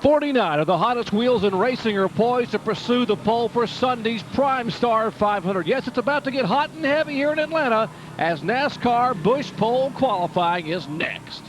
49 of the hottest wheels in racing are poised to pursue the pole for Sunday's PRIMESTAR 500. Yes, it's about to get hot and heavy here in Atlanta as NASCAR Busch Pole qualifying is next.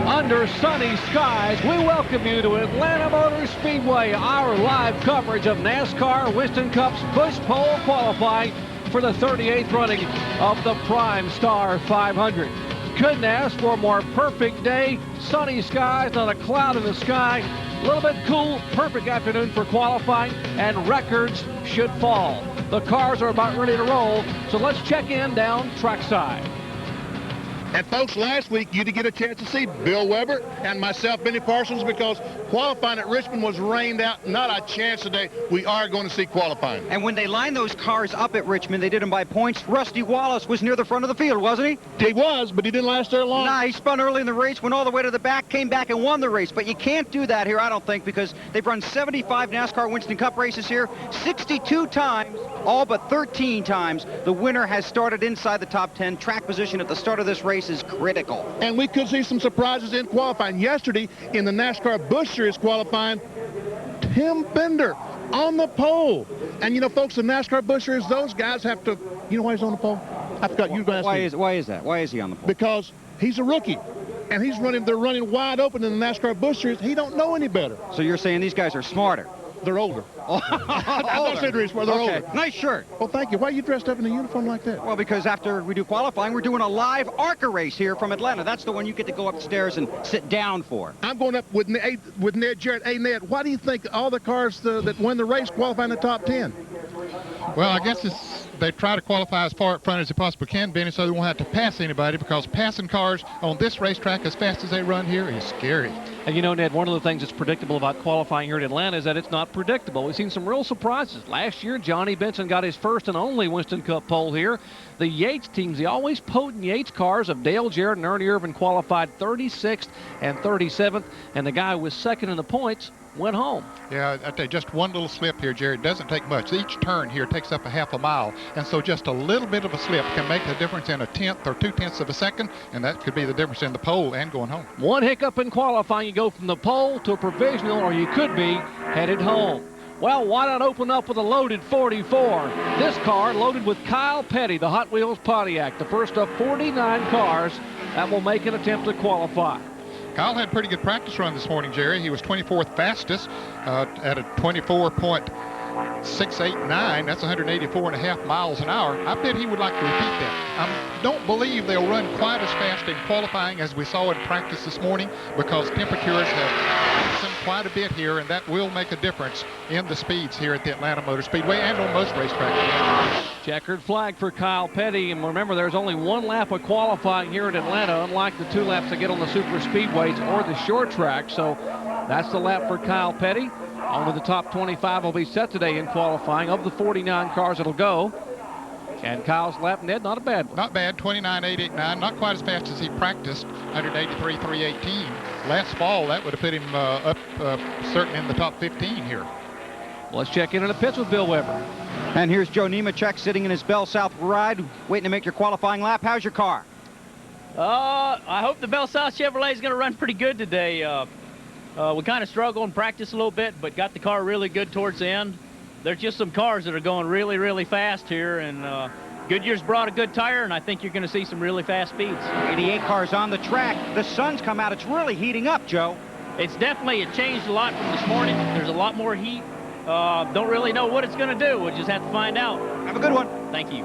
Under sunny skies, we welcome you to Atlanta Motor Speedway, our live coverage of NASCAR Winston Cup's Busch Pole qualifying for the 38th running of the PRIMESTAR 500. Couldn't ask for a more perfect day. Sunny skies, not a cloud in the sky. A little bit cool, perfect afternoon for qualifying, and records should fall. The cars are about ready to roll, so let's check in down trackside. And folks, last week you did get a chance to see Bill Weber and myself, Benny Parsons, because qualifying at Richmond was rained out. Not a chance today. We are going to see qualifying. And when they lined those cars up at Richmond, they did them by points. Rusty Wallace was near the front of the field, wasn't he? He was, but he didn't last there long. Nah, he spun early in the race, went all the way to the back, came back and won the race. But you can't do that here, I don't think, because they've run 75 NASCAR Winston Cup races here. 62 times, all but 13 times, the winner has started inside the top 10. Track position at the start of this race is critical. And we could see some surprises in qualifying. Yesterday, in the NASCAR Busch Series qualifying, Tim Bender on the pole. And, you know, folks, the NASCAR Busch Series, those guys have to, you know why he's on the pole? I forgot. You were going to ask me. Why is that? Why is he on the pole? Because he's a rookie. And they're running wide open in the NASCAR Busch Series. He don't know any better. So you're saying these guys are smarter? They're older. I'm not saying they're smart. They're older. Nice shirt. Well, thank you. Why are you dressed up in a uniform like that? Well, because after we do qualifying, we're doing a live ARCA race here from Atlanta. That's the one you get to go upstairs and sit down for. I'm going up with Ned Jarrett. Hey, Ned, why do you think all the cars that win the race qualify in the top 10? Well, I guess they try to qualify as far up front as they possibly can, Benny, so they won't have to pass anybody, because passing cars on this racetrack as fast as they run here is scary. And you know, Ned, one of the things that's predictable about qualifying here in Atlanta is that it's not predictable. We've seen some real surprises. Last year, Johnny Benson got his first and only Winston Cup pole here. The Yates teams, the always potent Yates cars of Dale Jarrett and Ernie Irvin, qualified 36th and 37th, and the guy who was second in the points went home. Yeah, I tell you, just one little slip here, Jerry. It doesn't take much. Each turn here takes up a half a mile, and so just a little bit of a slip can make the difference in a tenth or 2/10 of a second, and that could be the difference in the pole and going home. One hiccup in qualifying, you go from the pole to a provisional, or you could be headed home. Well, why not open up with a loaded 44? This car loaded with Kyle Petty, the Hot Wheels Pontiac, the first of 49 cars that will make an attempt to qualify. Kyle had a pretty good practice run this morning, Jerry. He was 24th fastest at a 24.689. That's 184.5 miles an hour. I bet he would like to repeat that. I don't believe they'll run quite as fast in qualifying as we saw in practice this morning, because temperatures have risen quite a bit here, and that will make a difference in the speeds here at the Atlanta Motor Speedway and on most racetracks. Checkered flag for Kyle Petty, and remember, there's only one lap of qualifying here at Atlanta, unlike the 2 laps that get on the super speedways or the short track. So that's the lap for Kyle Petty. Only the top 25 will be set today in qualifying. Of the 49 cars that'll go, and Kyle's lap, Ned, not a bad one. Not bad, 29.889. Not quite as fast as he practiced, 183.318. Last fall, that would have put him up certainly in the top 15 here. Let's check in the pits with Bill Weber. And here's Joe Nemechek sitting in his Bell South ride, waiting to make your qualifying lap. How's your car? I hope the Bell South Chevrolet is going to run pretty good today. We kind of struggled in practice a little bit, but got the car really good towards the end. There's just some cars that are going really, really fast here, and Goodyear's brought a good tire, and I think you're going to see some really fast speeds. 88 cars on the track. The sun's come out. It's really heating up, Joe. It's definitely changed a lot from this morning. There's a lot more heat. Don't really know what it's going to do. We'll just have to find out. Have a good one. Thank you.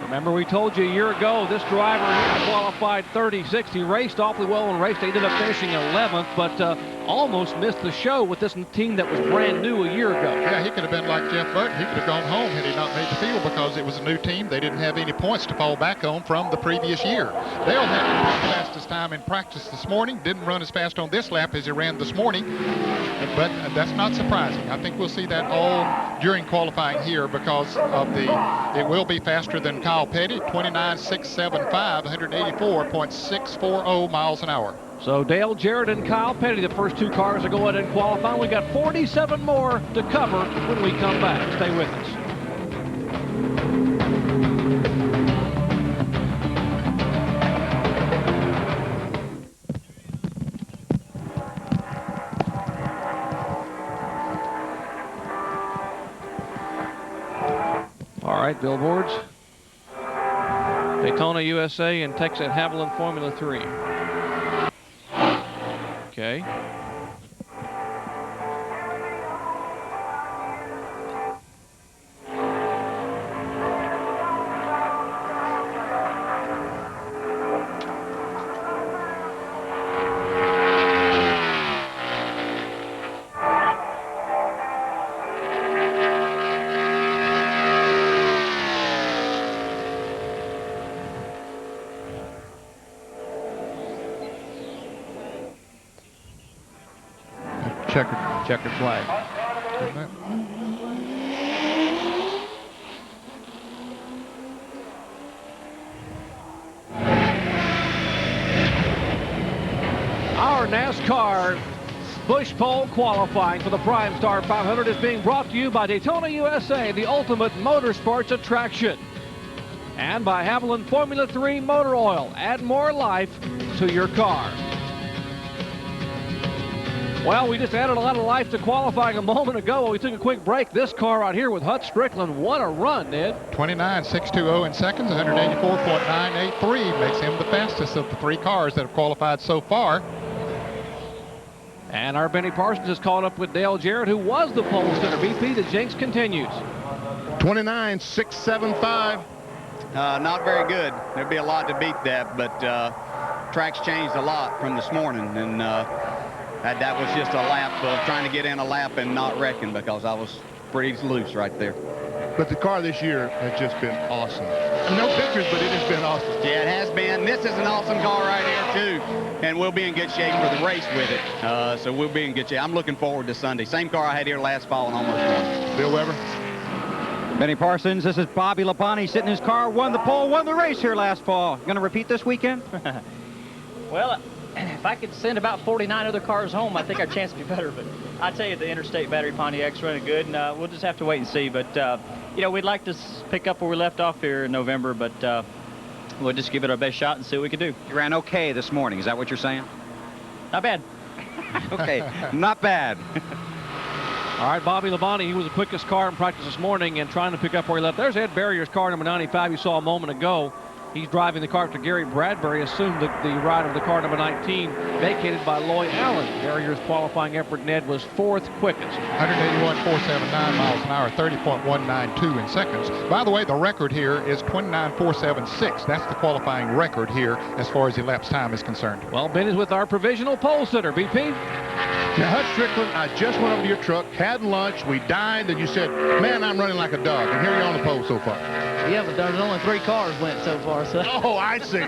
Remember, we told you a year ago, this driver qualified 36th. He raced awfully well in race. They ended up finishing 11th, but almost missed the show with this team that was brand new a year ago. Yeah, he could have been like Jeff Burton. He could have gone home had he not made the field, because it was a new team. They didn't have any points to fall back on from the previous year. Dale had the fastest time in practice this morning. Didn't run as fast on this lap as he ran this morning, but that's not surprising. I think we'll see that all during qualifying here, because of it will be faster than Kyle Petty, 29.675, 184.640 miles an hour. So Dale Jarrett and Kyle Petty, the first two cars, are going in qualifying. We got 47 more to cover when we come back. Stay with us. All right, billboards. Daytona, USA, and Texas Haviland Formula 3. Okay. Checkered flag. Our NASCAR Bush Pole qualifying for the PRIMESTAR 500 is being brought to you by Daytona USA, the ultimate motorsports attraction, and by Haviland Formula 3 Motor Oil. Add more life to your car. Well, we just added a lot of life to qualifying a moment ago. We took a quick break. This car right here with Hut Strickland, what a run, Ned. 29.620 in seconds, 184.983 makes him the fastest of the three cars that have qualified so far. And our Benny Parsons is caught up with Dale Jarrett, who was the pole sitter. BP, the jinx continues. 29.675. Not very good. There'd be a lot to beat that, but track's changed a lot from this morning, and that was just a lap of trying to get in a lap and not wrecking, because I was pretty loose right there. But the car this year has just been awesome. No pictures, but it has been awesome. Yeah, it has been. This is an awesome car right here, too. And we'll be in good shape for the race with it. So we'll be in good shape. I'm looking forward to Sunday. Same car I had here last fall and almost won. Bill Weber. Benny Parsons, this is Bobby Labonte sitting in his car, won the pole, won the race here last fall. Going to repeat this weekend? Well, if I could send about 49 other cars home, I think our chance would be better. But I tell you, the Interstate Battery Pontiac's running good, and we'll just have to wait and see. But, you know, we'd like to pick up where we left off here in November, but we'll just give it our best shot and see what we can do. You ran okay this morning. Is that what you're saying? Not bad. Okay, not bad. All right, Bobby Labonte, he was the quickest car in practice this morning and trying to pick up where he left. There's Ed Barrier's car, number 95, you saw a moment ago. He's driving the car after Gary Bradbury assumed the ride of the car, number 19, vacated by Lloyd Allen. Barrier's qualifying effort, Ned, was fourth quickest. 181.479 miles an hour, 30.192 in seconds. By the way, the record here is 29.476. That's the qualifying record here as far as elapsed time is concerned. Well, Ben is with our provisional pole sitter, BP. Now, Hut Strickland, I just went over to your truck, had lunch, we dined, and you said, man, I'm running like a dog. And here you're on the pole so far. Yeah, but there's only 3 cars went so far, so. Oh, I see.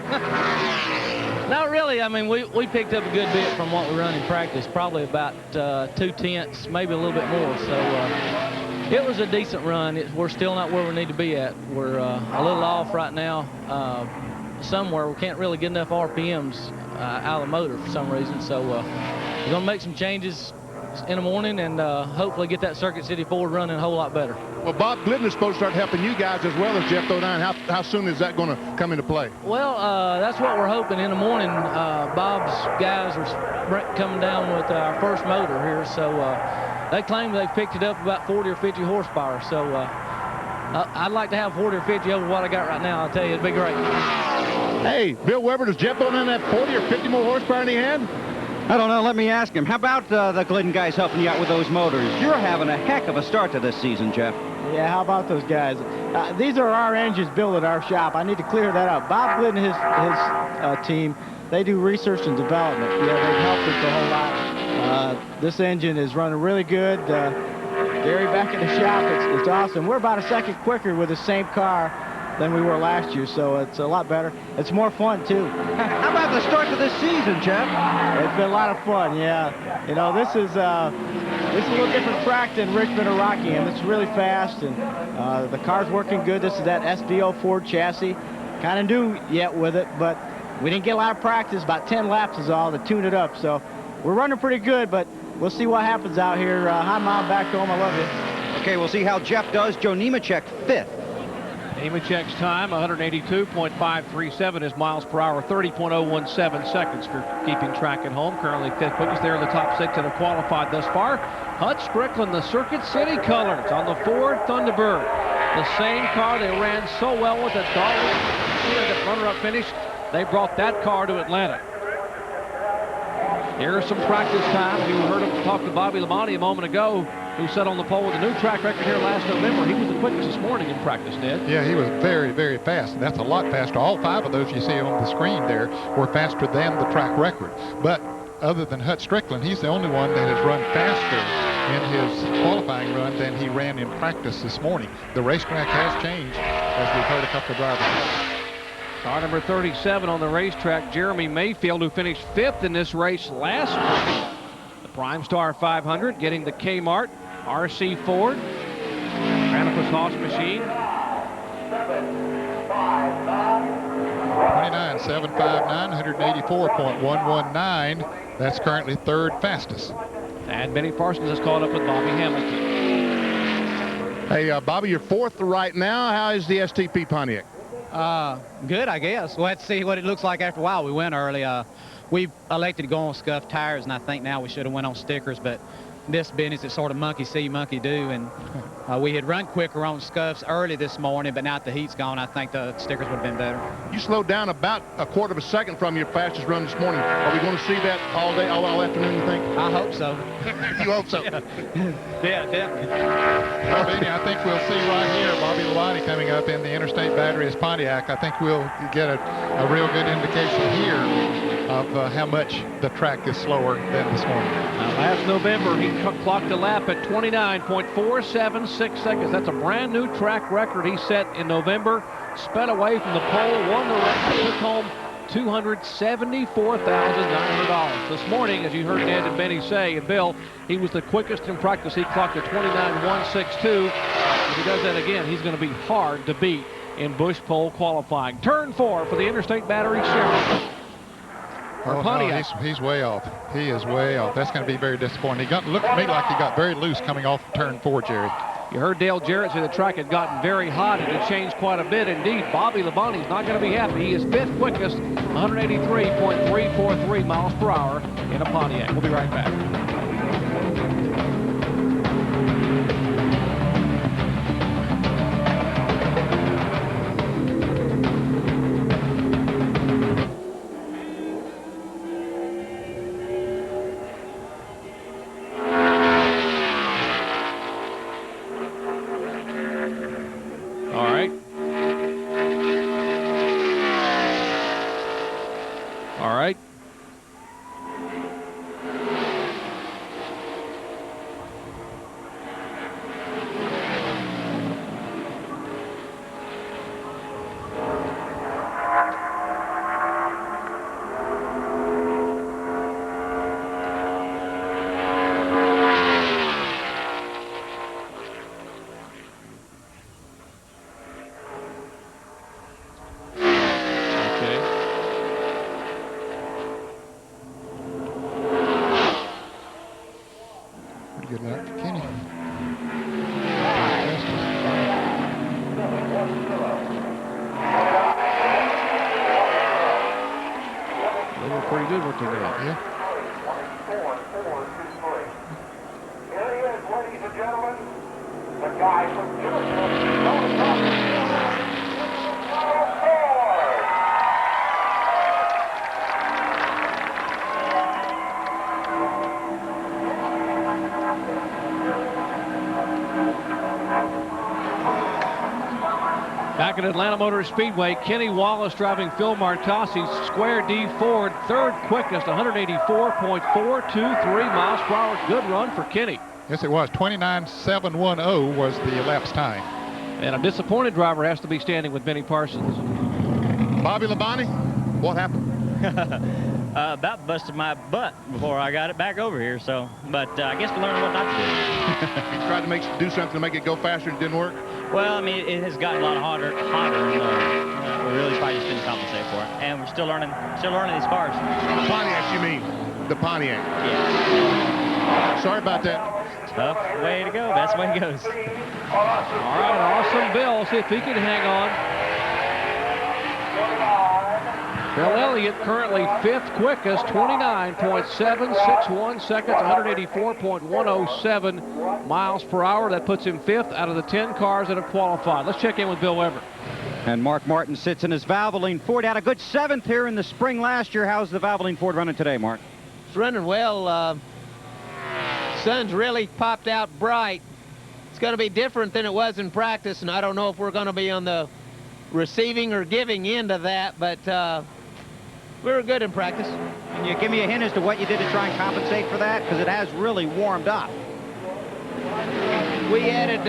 Not really. I mean, we picked up a good bit from what we run in practice, probably about 2/10, maybe a little bit more. So it was a decent run. We're still not where we need to be at. We're a little off right now. Somewhere we can't really get enough RPMs out of the motor for some reason. So we're going to make some changes in the morning and hopefully get that Circuit City Ford running a whole lot better. Well, Bob Glidden is supposed to start helping you guys as well as Jeff 09. How soon is that going to come into play? Well, that's what we're hoping in the morning. Bob's guys are coming down with our first motor here, so they claim they've picked it up about 40 or 50 horsepower. So I'd like to have 40 or 50 over what I got right now. I'll tell you, it'd be great. Hey, Bill Weber, does Jeff 09 have 40 or 50 more horsepower in the hand? I don't know. Let me ask him. How about the Glidden guys helping you out with those motors? You're having a heck of a start to this season, Jeff. Yeah, how about those guys? These are our engines built at our shop. I need to clear that up. Bob Glidden and his team, they do research and development. Yeah, they've helped us a whole lot. This engine is running really good. Gary back in the shop, it's awesome. We're about a second quicker with the same car than we were last year, so it's a lot better. It's more fun, too. How about the start to this season, Jeff? It's been a lot of fun, yeah. You know, this is a little different track than Richmond or Rockingham. It's really fast, and the car's working good. This is that SVO Ford chassis. Kind of new yet with it, but we didn't get a lot of practice. About 10 laps is all to tune it up. So we're running pretty good, but we'll see what happens out here. Hi, Mom, back home. I love you. Okay, we'll see how Jeff does. Joe Nemechek, 5th. Nemechek's time, 182.537 is miles per hour, 30.017 seconds for keeping track at home. Currently 5th quickest there in the top 6 that have qualified thus far. Hut Strickland, the Circuit City colors on the Ford Thunderbird. The same car they ran so well with at Darwin, the runner-up finish. They brought that car to Atlanta. Here's some practice time. You heard him talk to Bobby Labonte a moment ago, who sat on the pole with a new track record here last November. He was the quickest this morning in practice, Ned. Yeah, he was very, very fast, and that's a lot faster. All 5 of those you see on the screen there were faster than the track record. But other than Hut Strickland, he's the only one that has run faster in his qualifying run than he ran in practice this morning. The racetrack has changed, as we've heard a couple of drivers say. Car number 37 on the racetrack, Jeremy Mayfield, who finished 5th in this race last week. The PrimeStar 500 getting the Kmart RC Ford Granicus Haas machine. 29.759, 184.119. That's currently 3rd fastest. And Benny Parsons has caught up with Bobby Hamilton. Hey, Bobby, you're 4th right now. How is the STP Pontiac? Good, I guess. We'll have to see what it looks like after a while. We went early. We elected to go on scuffed tires, and I think now we should have went on stickers, but this business is sort of monkey see, monkey do, and we had run quicker on scuffs early this morning, but now that the heat's gone, I think the stickers would have been better. You slowed down about a 1/4 of a second from your fastest run this morning. Are we going to see that all day, all afternoon, you think? I hope so. You hope so? Yeah, definitely. Well, Benny, I think we'll see right here Bobby Labonte coming up in the Interstate Batteries Pontiac. I think we'll get a real good indication here of how much the track is slower than this morning. Last November, he clocked a lap at 29.476 seconds. That's a brand new track record he set in November. Sped away from the pole, won the race, and took home $274,900. This morning, as you heard Ned and Benny say, and Bill, he was the quickest in practice. He clocked at 29.162. If he does that again, he's going to be hard to beat in Busch Pole qualifying. Turn 4 for the Interstate Battery Chevy. Oh, no, he's way off. He is way off. That's going to be very disappointing. Looked to me like he got very loose coming off turn 4, Jerry. You heard Dale Jarrett say the track had gotten very hot and it changed quite a bit. Indeed, Bobby Labonte is not going to be happy. He is 5th quickest, 183.343 miles per hour in a Pontiac. We'll be right back. Back at Atlanta Motor Speedway, Kenny Wallace driving Phil Martossi's Square D Ford, 3rd quickest, 184.423 miles per hour. Good run for Kenny. Yes, it was. 29.710 was the elapsed time. And a disappointed driver has to be standing with Benny Parsons. Bobby Labonte, what happened? About busted my butt before I got it back over here. So, but I guess we learned what not to do. You tried to do something to make it go faster and it didn't work? Well, I mean, it has gotten a lot hotter. we really probably just didn't compensate for it. And we're still learning these cars. The Pontiac, you mean? The Pontiac. Yeah. Sorry about that. Tough way to go. That's the way it goes. All right, Awesome Bill. See if he can hang on. Bill Elliott currently 5th quickest, 29.761 seconds, 184.107 miles per hour. That puts him 5th out of the 10 cars that have qualified. Let's check in with Bill Weber. And Mark Martin sits in his Valvoline Ford. Had a good 7th here in the spring last year. How's the Valvoline Ford running today, Mark? It's running well. Sun's really popped out bright. It's going to be different than it was in practice, and I don't know if we're going to be on the receiving or giving end of that, but we were good in practice. Can you give me a hint as to what you did to try and compensate for that? Because it has really warmed up. We added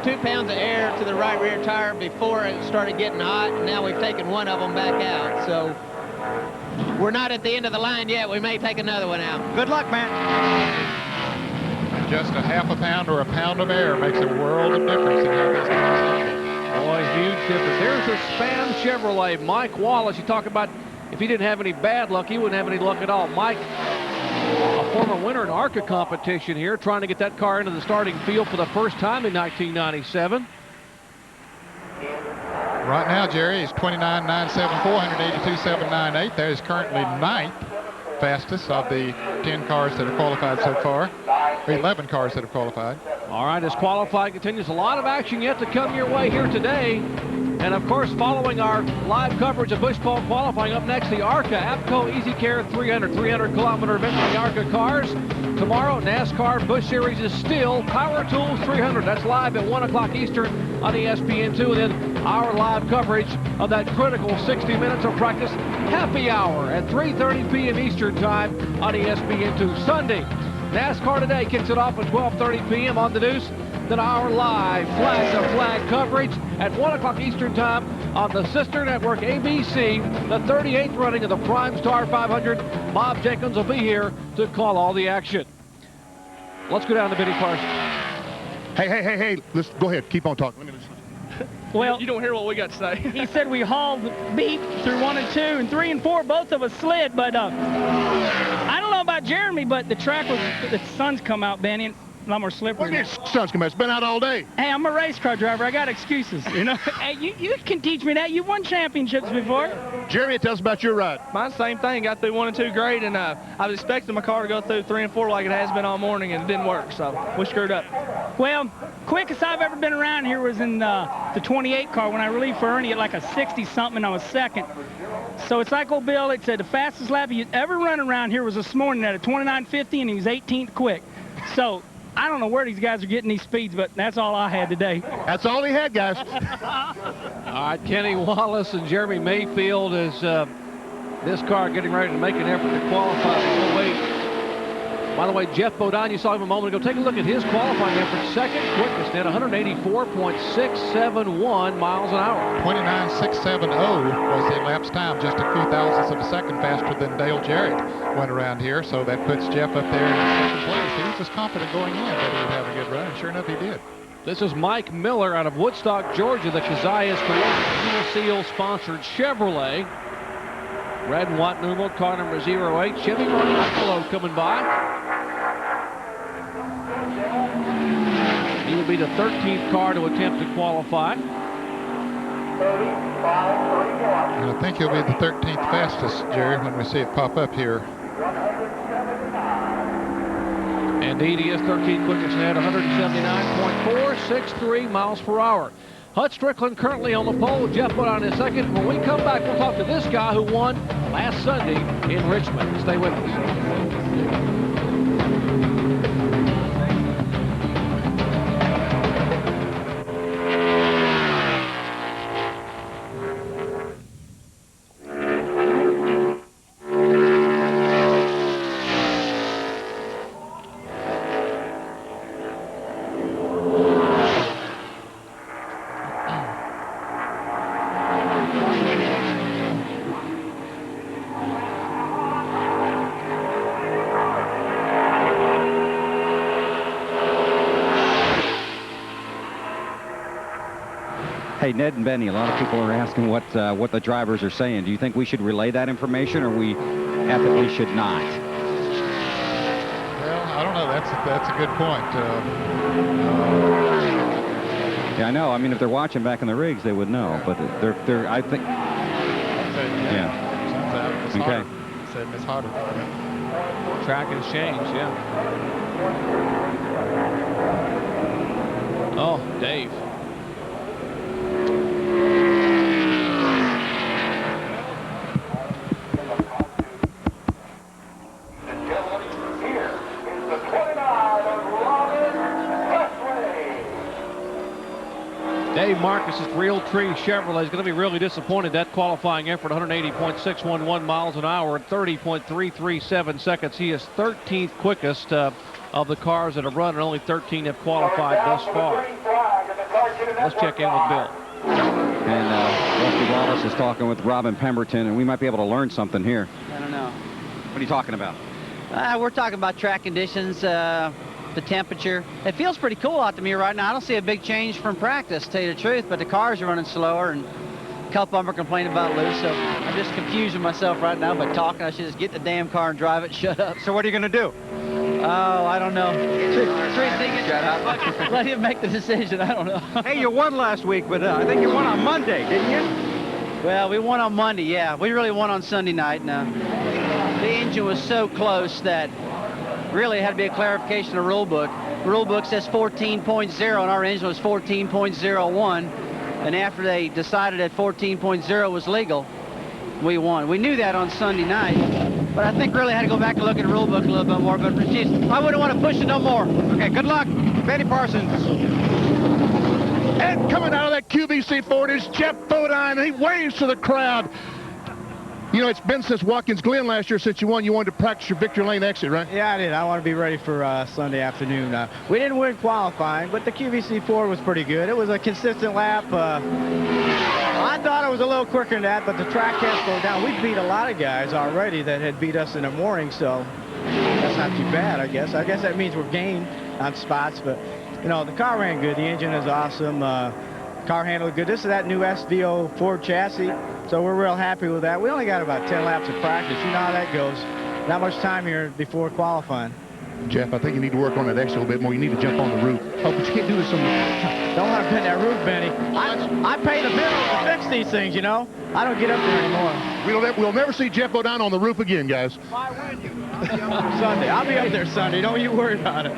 2 pounds of air to the right rear tire before it started getting hot, and now we've taken one of them back out. So we're not at the end of the line yet. We may take another one out. Good luck, man. And just a half a pound or a pound of air makes a world of difference in how this goes. Boy, huge difference. There's a Spam Chevrolet. Mike Wallace, you talk about if he didn't have any bad luck, he wouldn't have any luck at all. Mike, a former winner in ARCA competition here, trying to get that car into the starting field for the first time in 1997. Right now, Jerry is 29.974, 182.798. That is currently 9th fastest of the 10 cars that have qualified so far. 11 cars that have qualified. All right, as qualifying continues, a lot of action yet to come your way here today. And of course, following our live coverage of Busch Pole qualifying, up next, the ARCA APCO Easy Care 300-kilometer event for the ARCA cars. Tomorrow, NASCAR Busch Series is still Power Tools 300. That's live at 1 o'clock Eastern on ESPN2. And then our live coverage of that critical 60 minutes of practice happy hour at 3:30 p.m. Eastern time on ESPN2. Sunday, NASCAR Today kicks it off at 12:30 p.m. on the Deuce. Then our live flag-to-flag coverage at 1 o'clock Eastern time on the sister network ABC, the 38th running of the PRIMESTAR 500. Bob Jenkins will be here to call all the action. Let's go down to Benny Parsons. Hey, let's go ahead. Keep on talking. Let me listen. Well, you don't hear what we got to say. He said we hauled beat through 1 and 2, and 3 and 4, both of us slid, but I don't know about Jeremy, but the track was, the sun's come out, Benny, and a lot more slippery. What sun's come out? It's been out all day. Hey, I'm a race car driver. I got excuses, you know. Hey, you can teach me that. You won championships before. Jeremy, tell us about your ride. Mine, same thing. Got through 1 and 2 great, and I was expecting my car to go through 3 and 4 like it has been all morning, and it didn't work, so we screwed up. Well, quickest I've ever been around here was in the 28 car when I relieved for Ernie at like a 60-something, and I was second. So it's like old Bill, it said the fastest lap you ever run around here was this morning at a 29.50, and he was 18th quick. So I don't know where these guys are getting these speeds, but that's all I had today. That's all he had, guys. All right, Kenny Wallace and Jeremy Mayfield is this car getting ready to make an effort to qualify. We'll wait. By the way, Jeff Bodine, you saw him a moment ago. Take a look at his qualifying effort. Second quickest at 184.671 miles an hour. 29.670 was the elapsed time, just a few thousandths of a second faster than Dale Jarrett went around here. So that puts Jeff up there in second place. He was confident going in that he would have a good run. Sure enough, he did. This is Mike Miller out of Woodstock, Georgia, the Keziah's Seal sponsored Chevrolet. Red and white numeral, car number 08. Chevy Buffalo coming by. He will be the 13th car to attempt to qualify. And I think he'll be the 13th fastest, Jerry, when we see it pop up here. Indeed, he is 13th quickest at 179.463 miles per hour. Hut Strickland currently on the pole, Jeff Bodine in second. When we come back, we'll talk to this guy who won last Sunday in Richmond. Stay with us. Hey, Ned and Benny, a lot of people are asking what the drivers are saying. Do you think we should relay that information, or we ethically should not? Well, I don't know. That's a good point. Yeah, I know. I mean, if they're watching back in the rigs, they would know. But they're I think. Yeah. Okay. Said Miss Hodder. Track has changed, yeah. Oh, Dave. Dave Marcus's Real Tree Chevrolet is going to be really disappointed. That qualifying effort, 180.611 miles an hour at 30.337 seconds. He is 13th quickest of the cars that have run, and only 13 have qualified thus far. Let's check in with Bill. And Rusty Wallace is talking with Robin Pemberton, and we might be able to learn something here. I don't know. What are you talking about? We're talking about track conditions, the temperature. It feels pretty cool out to me right now. I don't see a big change from practice, to tell you the truth, but the cars are running slower, and a couple of them are complaining about loose, so I'm just confusing myself right now by talking. I should just get the damn car and drive it. Shut up. So what are you going to do? Oh, I don't know. Shut up. Let him make the decision. I don't know. Hey, you won last week, but I think you won on Monday, didn't you? Well, we won on Monday, yeah. We really won on Sunday night. Now, the engine was so close that really it had to be a clarification of rule book. The rule book says 14.0, and our engine was 14.01. And after they decided that 14.0 was legal, we won. We knew that on Sunday night, but I think really I had to go back and look at the rule book a little bit more. But geez, I wouldn't want to push it no more. Okay, good luck, Benny Parsons. And coming out of that QVC Ford is Jeff Bodine. He waves to the crowd. You know, it's been since Watkins Glen last year since you won. You wanted to practice your victory lane exit, right? Yeah, I did. I want to be ready for Sunday afternoon. We didn't win qualifying, but the QVC Ford was pretty good. It was a consistent lap. I thought it was a little quicker than that, but the track has slowed down. We beat a lot of guys already that had beat us in the morning, so that's not too bad, I guess. I guess that means we're gained on spots, but, you know, the car ran good. The engine is awesome. Car handled good. This is that new SVO Ford chassis, so we're real happy with that. We only got about 10 laps of practice. You know how that goes. Not much time here before qualifying. Jeff, I think you need to work on that exit a little bit more. You need to jump on the roof. Oh, but you can't do this on the... Don't want to bend that roof, Benny. I pay the bill to fix these things, you know. I don't get up there anymore. We'll never see Jeff Bodine on the roof again, guys. Why would you? Sunday. I'll be up there Sunday. Don't you worry about it.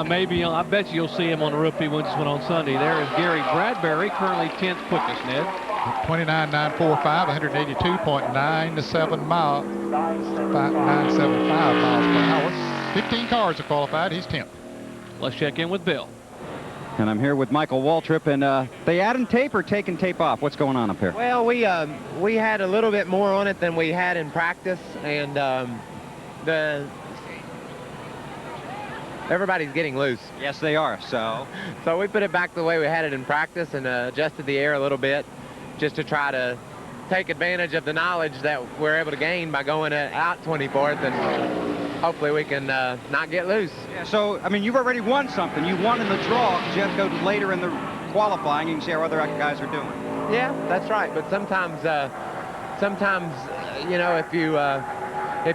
Maybe. I bet you'll see him on the roof. He wins one on Sunday. There is Gary Bradbury, currently 10th quickest, Ned. 29.945, 182.97 miles, 975 miles per hour. 15 cars are qualified. He's 10th. Let's check in with Bill. And I'm here with Michael Waltrip, and they adding tape or taking tape off? What's going on up here? Well, we had a little bit more on it than we had in practice, and everybody's getting loose. Yes, they are. So we put it back the way we had it in practice and adjusted the air a little bit, just to try to take advantage of the knowledge that we're able to gain by going out 24th, and hopefully we can not get loose. Yeah, so, I mean, you've already won something. You won in the draw because you have to go later in the qualifying. You can see how other guys are doing. Yeah, that's right. But sometimes, you know, if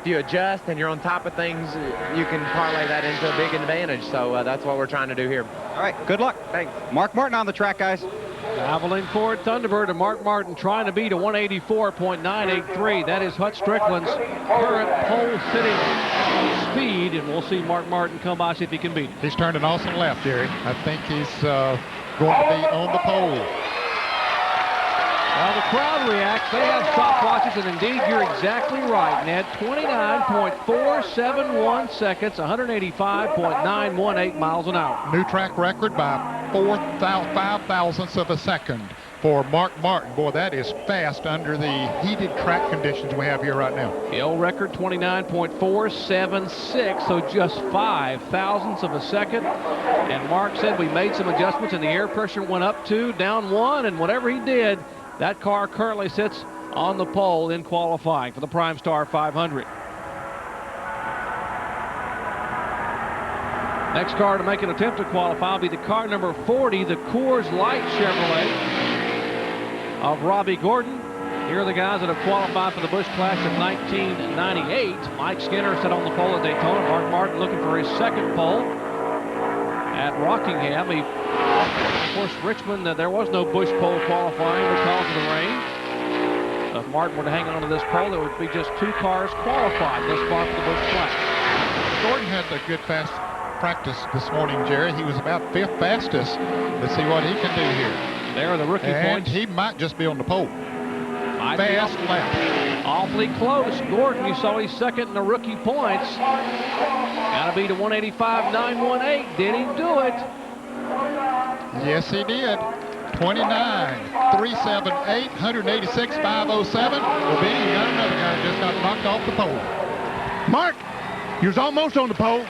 you adjust and you're on top of things, you can parlay that into a big advantage. So that's what we're trying to do here. All right, good luck. Thanks. Mark Martin on the track, guys. Traveling Ford Thunderbird and Mark Martin trying to beat a 184.983. That is Hut Strickland's current pole-sitting speed, and we'll see Mark Martin come by, see if he can beat it. He's turned an awesome lap, Jerry. I think he's going to be on the pole. Well, the crowd reacts. They have stopwatches, and indeed, you're exactly right, Ned. 29.471 seconds, 185.918 miles an hour. New track record by 5 thousandths of a second for Mark Martin. Boy, that is fast under the heated track conditions we have here right now. The old record, 29.476, so just 5 thousandths of a second. And Mark said we made some adjustments, and the air pressure went up 2, down 1, and whatever he did, that car currently sits on the pole in qualifying for the PrimeStar 500. Next car to make an attempt to qualify will be the car number 40, the Coors Light Chevrolet. of Robbie Gordon. Here are the guys that have qualified for the Busch Clash of 1998. Mike Skinner sat on the pole at Daytona. Mark Martin looking for his second pole at Rockingham. Of course, Richmond, there was no Busch pole qualifying because of the rain. If Martin were to hang on to this pole, there would be just 2 cars qualified thus far for the Busch Clash. Gordon had a good fast practice this morning, Jerry. He was about 5th fastest. Let's see what he can do here. There are the rookie points. He might just be on the pole. Fast lap. Awfully close. Gordon, you saw he's second in the rookie points. Got to beat a 185.918. Did he do it? Yes, he did. 29.378, 186.507. Well, Benny, you got another guy who just got knocked off the pole. Mark, you're almost on the pole.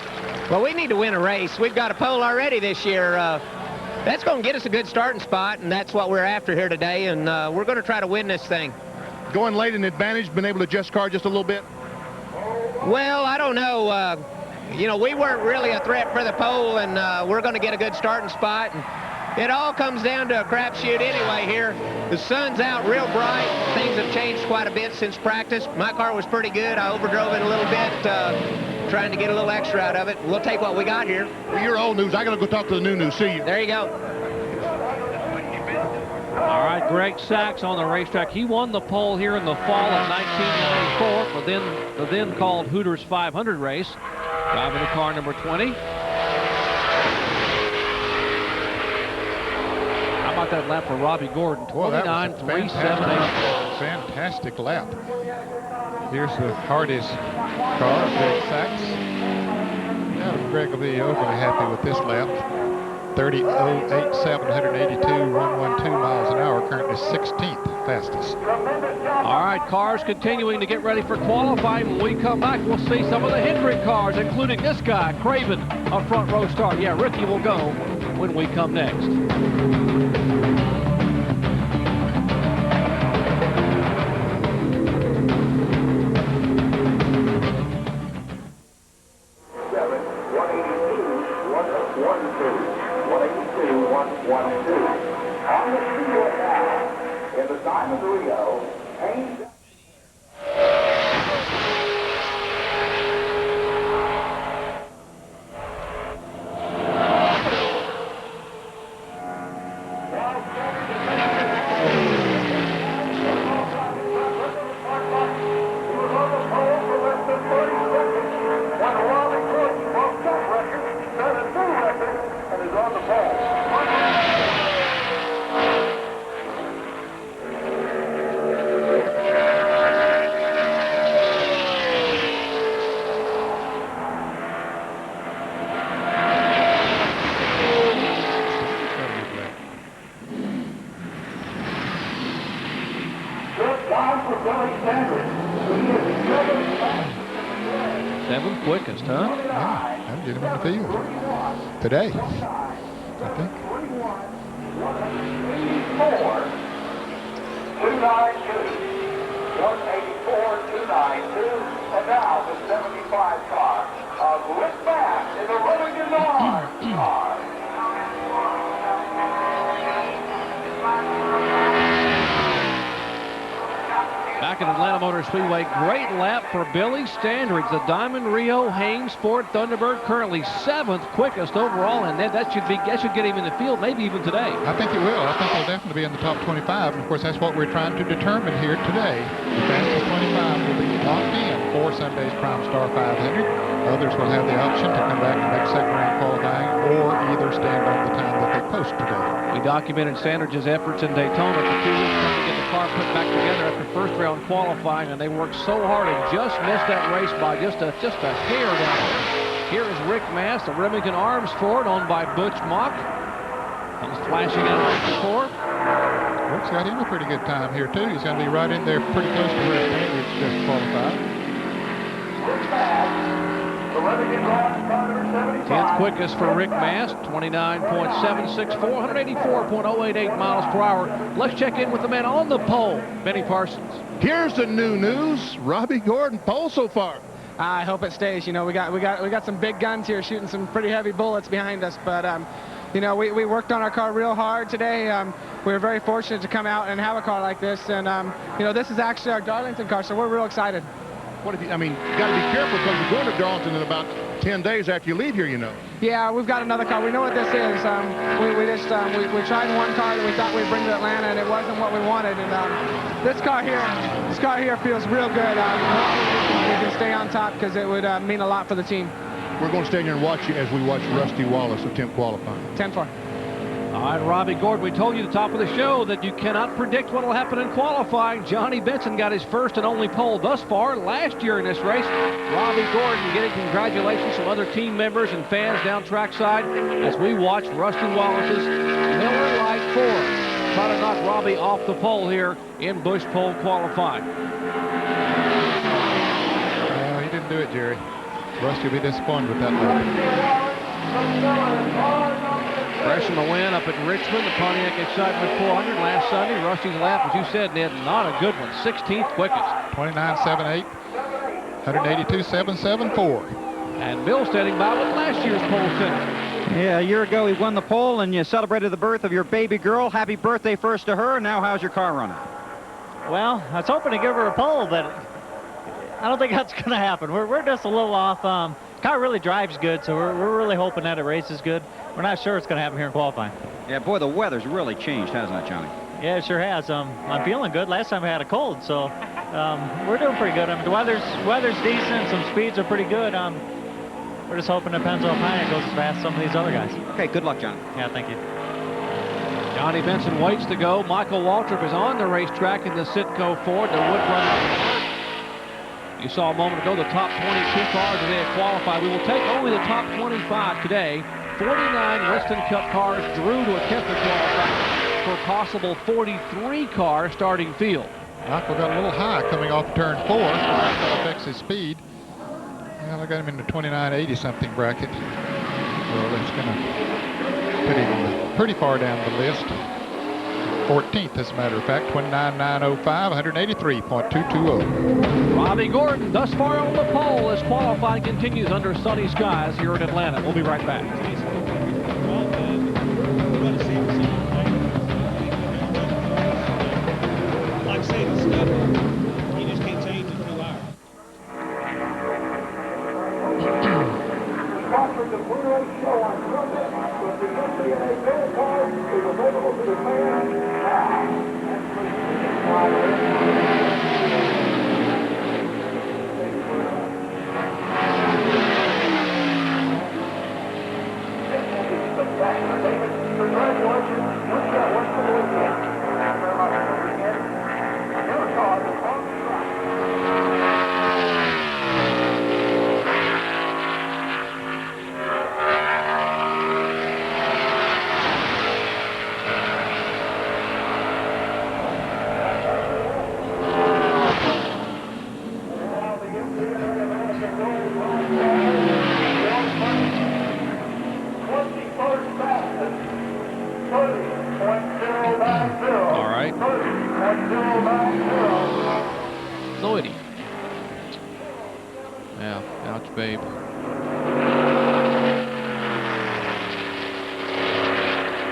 Well, we need to win a race. We've got a pole already this year. That's going to get us a good starting spot, and that's what we're after here today, and we're going to try to win this thing. Going late in advantage, been able to adjust car just a little bit? Well, I don't know. You know, we weren't really a threat for the pole, and we're going to get a good starting spot. And it all comes down to a crapshoot anyway here. The sun's out real bright. Things have changed quite a bit since practice. My car was pretty good. I overdrove it a little bit, trying to get a little extra out of it. We'll take what we got here. Well, you're old news. I got to go talk to the new news. See you. There you go. All right, Greg Sachs on the racetrack. He won the pole here in the fall of 1994 for the then called Hooters 500 race. Driving the car number 20. How about that lap for Robbie Gordon? 29.378. Fantastic lap. Here's the hardest car, Greg Sachs. Now Greg will be overly happy with this lap. 30.087, 112 miles an hour, currently 16th fastest. All right, cars continuing to get ready for qualifying. When we come back, we'll see some of the Hendrick cars, including this guy, Craven, a front row start. Yeah, Ricky will go when we come next. On the Speedway now, in the Diamond Rio, Haynes. Seventh quickest, huh? Yeah, that'll get him in the field today, I think. 184.292, and now the 75 car of Rick Bass in the Remington car. Back at Atlanta Motor Speedway, great lap for Billy Standridge, the Diamond Rio Haynes Ford Thunderbird, currently 7th quickest overall, and that should get him in the field, maybe even today. I think it will. I think he'll definitely be in the top 25, and of course that's what we're trying to determine here today. The fastest 25 will be locked in for Sunday's PRIMESTAR 500. Others will have the option to come back and make second round qualifying or either stand on the time that they post today. We documented Standridge's efforts in Daytona for 2 weeks to get the car put back together after first round qualifying, and they worked so hard and just missed that race by just a hair down there. Here is Rick Mast, the Remington Arms Ford, owned by Butch Mock. He's flashing out of the core. Rick's got him a pretty good time here too. He's going to be right in there pretty close to where Standridge just qualified. 10th quickest for Rick Mast, 29.764, 184.088 miles per hour. Let's check in with the man on the pole, Benny Parsons. Here's the new news. Robbie Gordon, pole so far. I hope it stays. You know, we got some big guns here shooting some pretty heavy bullets behind us, but You know, we worked on our car real hard today. We were very fortunate to come out and have a car like this. And, you know, this is actually our Darlington car, so we're real excited. What if you, I mean, you got to be careful because you're going to Darlington in about 10 days after you leave here, you know. Yeah, we've got another car. We know what this is. We tried one car that we thought we'd bring to Atlanta, and it wasn't what we wanted. And this car here feels real good. Hopefully we can stay on top because it would mean a lot for the team. We're going to stay here and watch you as we watch Rusty Wallace attempt qualifying. 10-4. All right, Robbie Gordon, we told you at the top of the show that you cannot predict what will happen in qualifying. Johnny Benson got his first and only pole thus far last year in this race. Robbie Gordon getting congratulations from other team members and fans down trackside as we watch Rusty Wallace's Miller Lite Ford try to knock Robbie off the pole here in Busch Pole qualifying. Well, he didn't do it, Jerry. Rusty will be disappointed with that lap. Fresh from the win up at Richmond, the Pontiac Excitement 400 last Sunday. Rusty's lap, as you said, Ned, not a good one. 16th quickest. 29.78, 182.774. And Bill standing by with last year's pole finish. Yeah, a year ago he won the pole and you celebrated the birth of your baby girl. Happy birthday first to her. Now how's your car running? Well, I was hoping to give her a pole, but I don't think that's going to happen. We're just a little off. Car really drives good, so we're really hoping that it races good. We're not sure it's going to happen here in qualifying. Yeah, boy, the weather's really changed, hasn't it, Johnny? Yeah, it sure has. I'm feeling good. Last time I had a cold, so we're doing pretty good. I mean, the weather's decent. Some speeds are pretty good. We're just hoping that Penzo Pontiac goes as fast as some of these other guys. Okay, good luck, Johnny. Yeah, thank you. Johnny Benson waits to go. Michael Waltrip is on the racetrack in the Citgo Ford, the Woodrun. You saw a moment ago the top 22 cars today have qualified. We will take only the top 25 today. 49 Winston Cup cars drew to attempt to qualify for a possible 43-car starting field. Michael got a little high coming off turn 4. That affects his speed. Well, I got him in the 2980 something bracket. So that's going to put him pretty far down the list. 14th, as a matter of fact, 29.905, 183.220. Robbie Gordon thus far on the pole as qualifying continues under sunny skies here in Atlanta. We'll be right back. Like I say, the schedule, you just can't change it in 2 hours. Sponsoring the Blue Race Show on Sunday, with the entry in a gold card is available to the fans now. Congratulations, you've got one for the weekend. After a month of the weekend, your car is on the track. All right. Lloydie. Yeah, ouch, babe.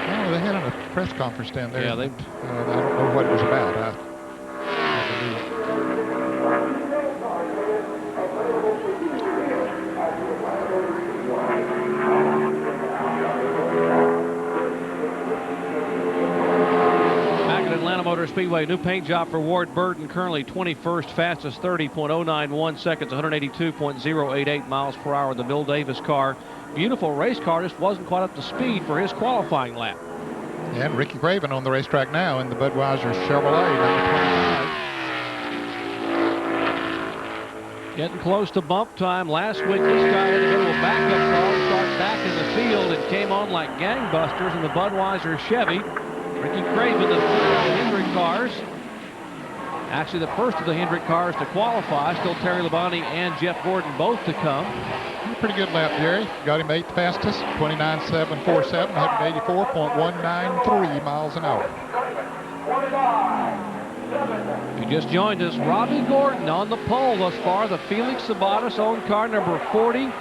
Oh, they had a press conference down there. Yeah, they. I don't know what it was about. Motor Speedway, new paint job for Ward Burton, currently 21st fastest, 30.091 seconds, 182.088 miles per hour. The Bill Davis car, beautiful race car, just wasn't quite up to speed for his qualifying lap. And Ricky Craven on the racetrack now in the Budweiser Chevrolet, number 25. Getting close to bump time. Last week, this guy had to go to a backup car, start back in the field, and came on like gangbusters in the Budweiser Chevy. Ricky Craven, the third of the Hendrick cars. Actually, the first of the Hendrick cars to qualify. Still Terry Labonte and Jeff Gordon both to come. Pretty good lap, Jerry. Got him 8th fastest, 29.747, 184.193 miles an hour. He just joined us. Robbie Gordon on the pole thus far. The Felix Sabates owned car number 40.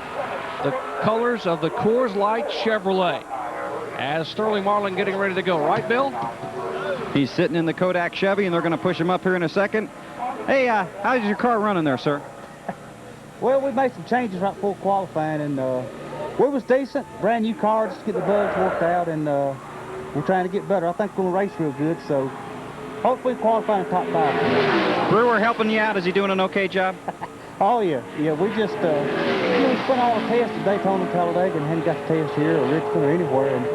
The colors of the Coors Light Chevrolet. as Sterling Marlin getting ready to go. Right, Bill? He's sitting in the Kodak Chevy, and they're going to push him up here in a second. Hey, how's your car running there, sir? Well, we made some changes right before qualifying, and we was decent. Brand new car, just to get the bugs worked out, and we're trying to get better. I think we're going to race real good, so hopefully qualify in top 5. Brewer helping you out. Is he doing an okay job? Oh, yeah. Yeah, we just, we spent all the tests at Daytona and Talladega and hadn't got the test here or Richmond or anywhere, and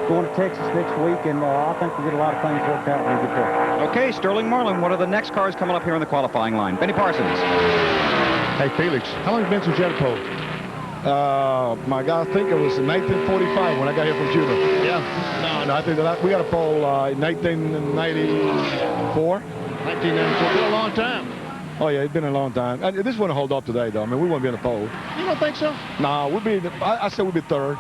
going to Texas next week, and I think we'll get a lot of things worked out when we get there. Okay, Sterling Marlin, what are the next cars coming up here in the qualifying line? Benny Parsons. Hey, Felix, how long has it been since you had a pole? My God, I think it was in 1945 when I got here from Cuba. Yeah. No, I think that we got a pole in 1994. 1994, been a long time. Oh, yeah, it's been a long time. And this wouldn't hold up today, though. I mean, we wouldn't be in the pole. You don't think so? No, we'd be, I said we'd be third.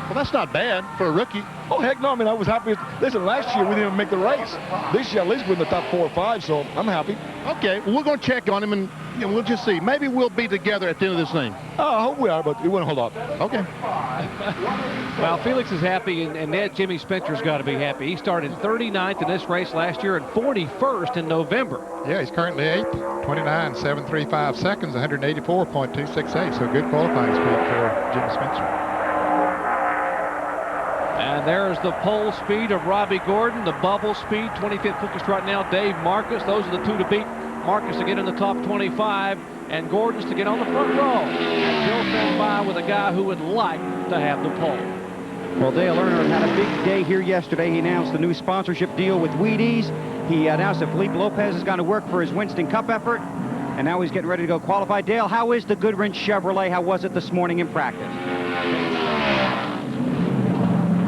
Well, that's not bad for a rookie. Oh, heck no. I mean, I was happy. Listen, last year we didn't even make the race. This year, at least we're in the top 4 or 5, so I'm happy. Okay, well, we're going to check on him, and we'll just see. Maybe we'll be together at the end of this thing. Oh, I hope we are, but it wouldn't hold up. Okay. Well, Felix is happy, and Ned Jimmy Spencer's got to be happy. He started 39th in this race last year and 41st in November. Yeah, he's currently 8th, 29.735 seconds, 184.268. So good qualifying speed for Jimmy Spencer. And there's the pole speed of Robbie Gordon, the bubble speed, 25th quickest right now, Dave Marcus. Those are the two to beat. Marcus to get in the top 25, and Gordon's to get on the front row. And Bill stands by with a guy who would like to have the pole. Well, Dale Earnhardt had a big day here yesterday. He announced the new sponsorship deal with Wheaties. He announced that Felipe Lopez is going to work for his Winston Cup effort, and now he's getting ready to go qualify. Dale, how is the Goodwrench Chevrolet? How was it this morning in practice?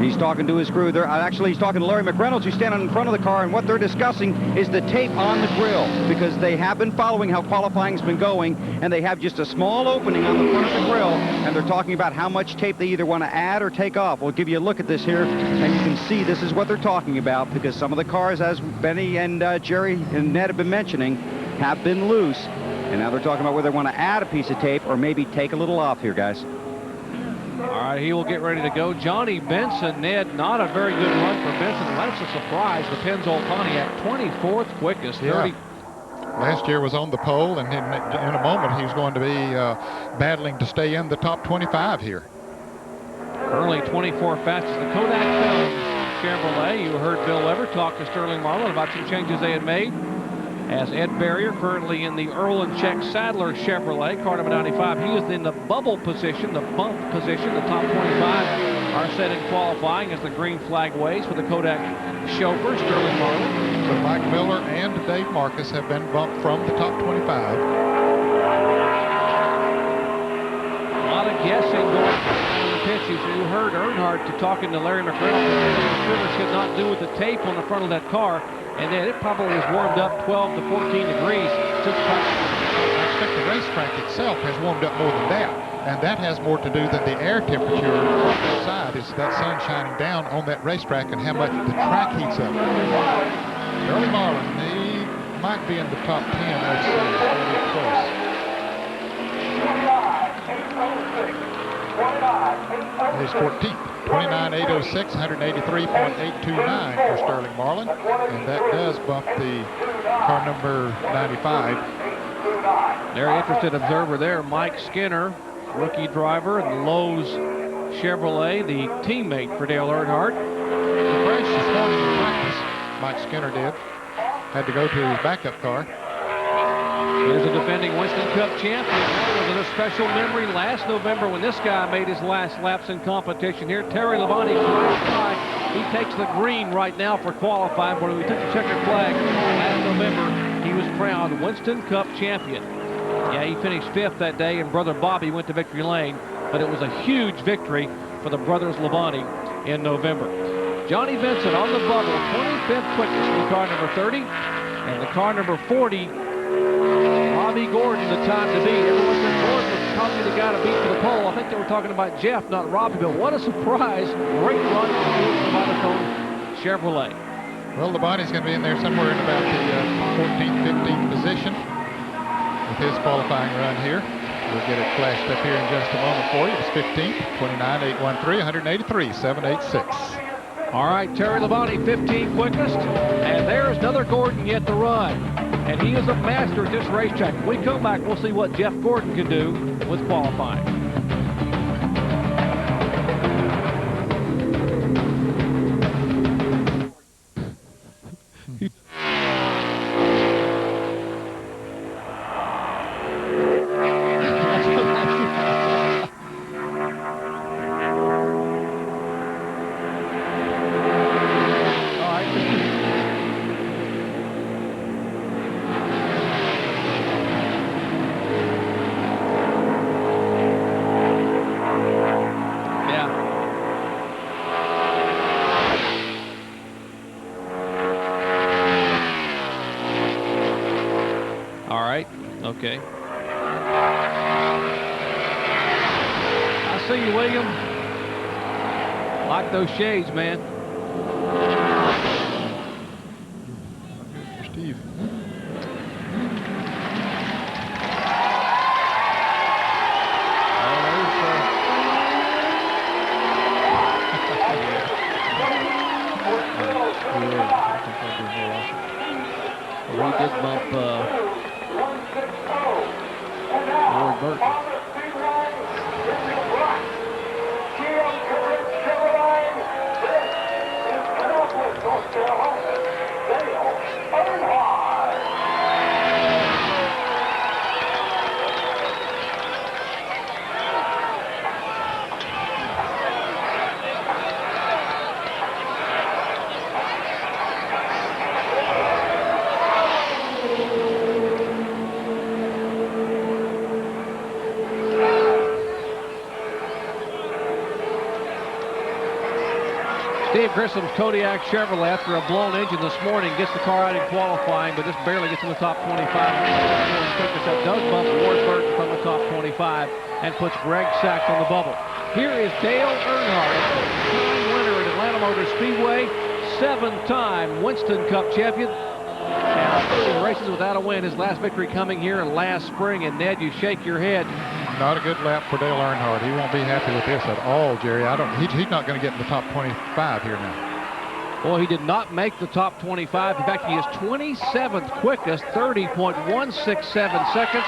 He's talking to his crew. Actually, he's talking to Larry McReynolds, who's standing in front of the car, and what they're discussing is the tape on the grill, because they have been following how qualifying's been going, and they have just a small opening on the front of the grill, and they're talking about how much tape they either want to add or take off. We'll give you a look at this here, and you can see this is what they're talking about, because some of the cars, as Benny and Jerry and Ned have been mentioning, have been loose, and now they're talking about whether they want to add a piece of tape or maybe take a little off here, guys. All right, he will get ready to go. Johnny Benson, Ned, not a very good run for Benson. That's a surprise. The Pennzoil Pontiac, 24th quickest. Yeah. Last year was on the pole, and in a moment he's going to be battling to stay in the top 25 here. Currently 24 fastest. The Kodak Chevrolet. You heard Bill Weber talk to Sterling Marlin about some changes they had made. As Ed Barrier currently in the Earl and Check Sadler Chevrolet, car number 95. He is in the bubble position, the bump position. The top 25 are set in qualifying as the green flag waves for the Kodak chauffeur, Sterling Marlin. So Mike Miller and Dave Marcus have been bumped from the top 25. A lot of guessing going on the pitches. You heard Earnhardt talking to Larry McReynolds. The could not do with the tape on the front of that car. And then it probably was warmed up 12 to 14 degrees since practice. I expect the racetrack itself has warmed up more than that. And that has more to do than the air temperature outside. It's that sun shining down on that racetrack and how much the track heats up. Sterling Marlin, he might be in the top 10. Let's see, it's really close. He's 14th. 29.806, 183.829 for Sterling Marlin, and that does bump the car number 95. Very interested observer there, Mike Skinner, rookie driver in Lowe's Chevrolet, the teammate for Dale Earnhardt. The race this morning in practice, Mike Skinner did. Had to go to his backup car. Here's a defending Winston Cup champion. That was a special memory last November when this guy made his last laps in competition here. Terry Labonte drives by. He takes the green right now for qualifying, but when we took the checkered flag last November, he was crowned Winston Cup champion. Yeah, he finished 5th that day, and Brother Bobby went to victory lane, but it was a huge victory for the brothers Labonte in November. Johnny Benson on the bubble, 25th quickest in the car number 30, and the car number 40, Robbie Gordon, the time to beat. Everyone said Gordon was probably the guy to beat for the pole. I think they were talking about Jeff, not Robbie, but what a surprise. Great run for the monotone Chevrolet. Well, Labonte's going to be in there somewhere in about the 14th, 15th position with his qualifying run here. We'll get it flashed up here in just a moment for you. It's 15th, 29,813, 183, 786. All right, Terry Labonte, 15 quickest. And there's another Gordon yet to run. And he is a master at this racetrack. When we come back, we'll see what Jeff Gordon can do with qualifying. Okay. I see you, William. Like those shades, man. Steve. We did bump Lord Burton. Steve Grissom's Kodiak Chevrolet, after a blown engine this morning, gets the car out in qualifying, but just barely gets in the top 25. That does bump Ward Burton from the top 25 and puts Greg Sachs on the bubble. Here is Dale Earnhardt, winner at Atlanta Motor Speedway, 7-time Winston Cup champion. And 30 races without a win. His last victory coming here last spring. And Ned, you shake your head. Not a good lap for Dale Earnhardt. He won't be happy with this at all, Jerry. He's not going to get in the top 25 here now. Well, he did not make the top 25. In fact, he is 27th quickest, 30.167 seconds,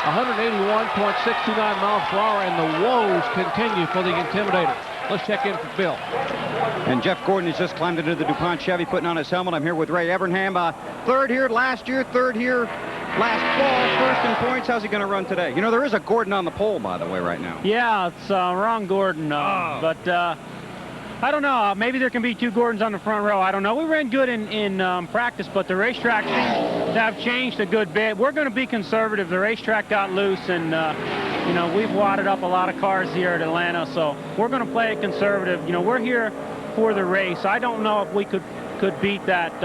181.629 miles per hour, and the woes continue for the Intimidator. Let's check in for Bill. And Jeff Gordon has just climbed into the DuPont Chevy, putting on his helmet. I'm here with Ray Evernham. Third here last year, third here last fall, first in points. How's he going to run today? You know, there is a Gordon on the pole, by the way, right now. Yeah, it's wrong Gordon. But I don't know. Maybe there can be two Gordons on the front row. I don't know. We ran good in practice, but the racetrack seems to have changed a good bit. We're going to be conservative. The racetrack got loose, and you know, we've wadded up a lot of cars here at Atlanta, so we're going to play it conservative. You know, we're here for the race. I don't know if we could beat that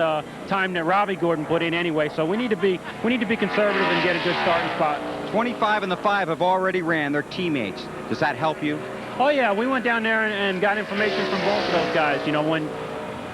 time that Robbie Gordon put in anyway. So we need to be conservative and get a good starting spot. 25 and the 5 have already ran. They're teammates. Does that help you? Oh yeah, we went down there and got information from both of those guys. You know,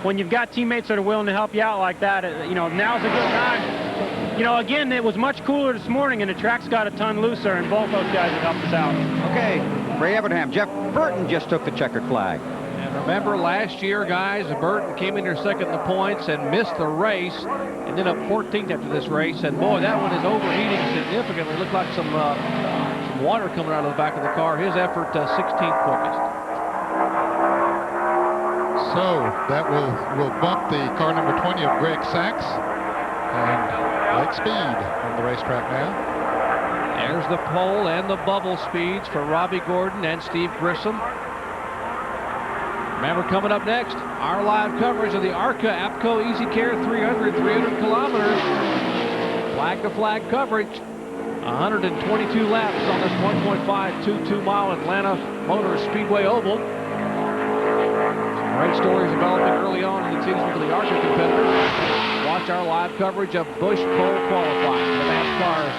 when you've got teammates that are willing to help you out like that, you know, now's a good time. You know, again, it was much cooler this morning, and the track's got a ton looser, and both those guys have helped us out. Okay, Ray Evernham. Jeff Burton just took the checkered flag. And remember last year, guys, Burton came in here second in the points and missed the race, and ended up 14th after this race. And boy, that one is overheating significantly. Looked like some water coming out of the back of the car. His effort, 16th quickest. So that will bump the car number 20 of Greg Sachs and light speed on the racetrack now. There's the pole and the bubble speeds for Robbie Gordon and Steve Grissom. Remember, coming up next, our live coverage of the ARCA APCO Easy Care 300 kilometers. Flag-to-flag coverage. 122 laps on this 1.522-mile Atlanta Motor Speedway Oval. Some great stories developing early on in the season for the ARCA competitors. Watch our live coverage of Busch Pole qualifying. The NASCAR's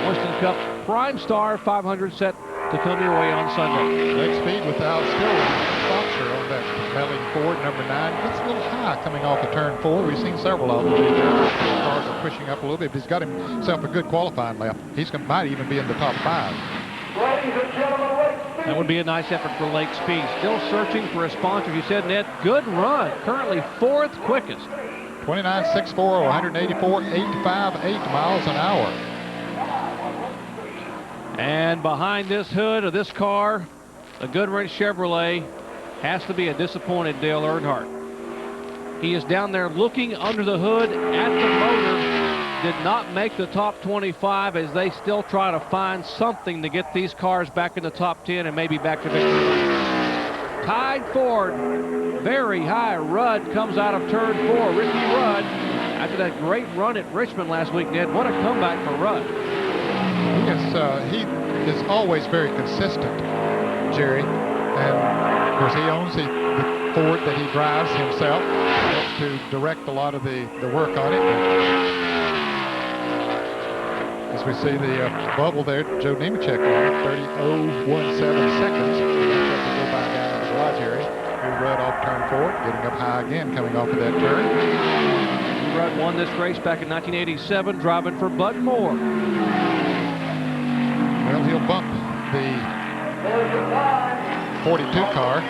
Winston Cup PRIMESTAR 500 set to come your way on Sunday. Great speed without still sponsor on that Melling Ford number 9. It's a little high coming off of turn 4. We've seen several of them. The cars are pushing up a little bit. He's got himself a good qualifying lap. Might even be in the top 5. That would be a nice effort for Lake Speed. Still searching for a sponsor. You said, Ned, good run. Currently 4th quickest. 29.64, 184.85, 8 miles an hour. And behind this hood of this car, the Goodwrench Chevrolet, has to be a disappointed Dale Earnhardt. He is down there looking under the hood at the motor. Did not make the top 25 as they still try to find something to get these cars back in the top 10 and maybe back to victory. Tied Ford, very high. Rudd comes out of turn 4. Ricky Rudd, after that great run at Richmond last week, Ned, what a comeback for Rudd. Yes, he is always very consistent, Jerry. And of course, he owns the Ford that he drives himself. He helps to direct a lot of the work on it. As we see the bubble there, Joe Nemechek on 30.017 seconds. That's up to go by down in the garage area. Here's Rudd off turn 4, getting up high again, coming off of that turn. Rudd won this race back in 1987, driving for Bud Moore. Well, he'll bump the 42 car,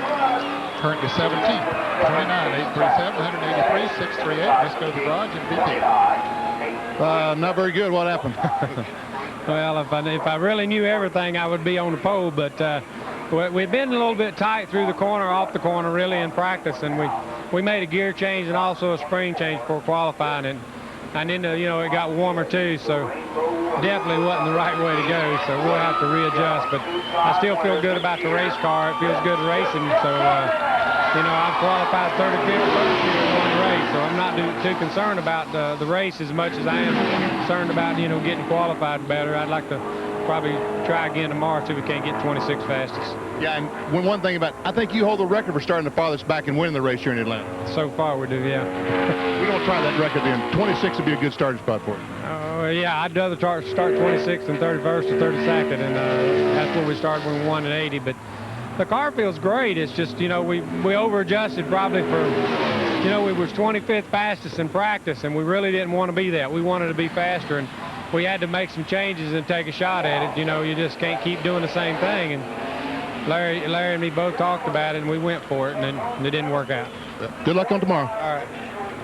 currently 17th. 29.837, 183, 638. Let's go to the garage and BP. Not very good. What happened? Well, if I really knew everything, I would be on the pole. But we've been a little bit tight through the corner, off the corner, really in practice, and we made a gear change and also a spring change for qualifying, and then it got warmer too, so definitely wasn't the right way to go. So we'll have to readjust. But I still feel good about the race car. It feels good racing. So I've qualified 35th first year in one race, so I'm not too concerned about the race as much as I am concerned about, getting qualified better. I'd like to probably try again tomorrow, see if we can't get 26 fastest. Yeah, and one thing about, I think you hold the record for starting the farthest back and winning the race here in Atlanta. So far we do, yeah. We're going to try that record then. 26 would be a good starting spot for you. Oh, yeah, I'd rather start 26th and 31st or 32nd, and that's where we started when we won at 80. But the car feels great. It's just, we over-adjusted probably for, we was 25th fastest in practice, and we really didn't want to be that. We wanted to be faster, and we had to make some changes and take a shot at it. You just can't keep doing the same thing. And Larry and me both talked about it, and we went for it, and then it didn't work out. Good luck on tomorrow. All right.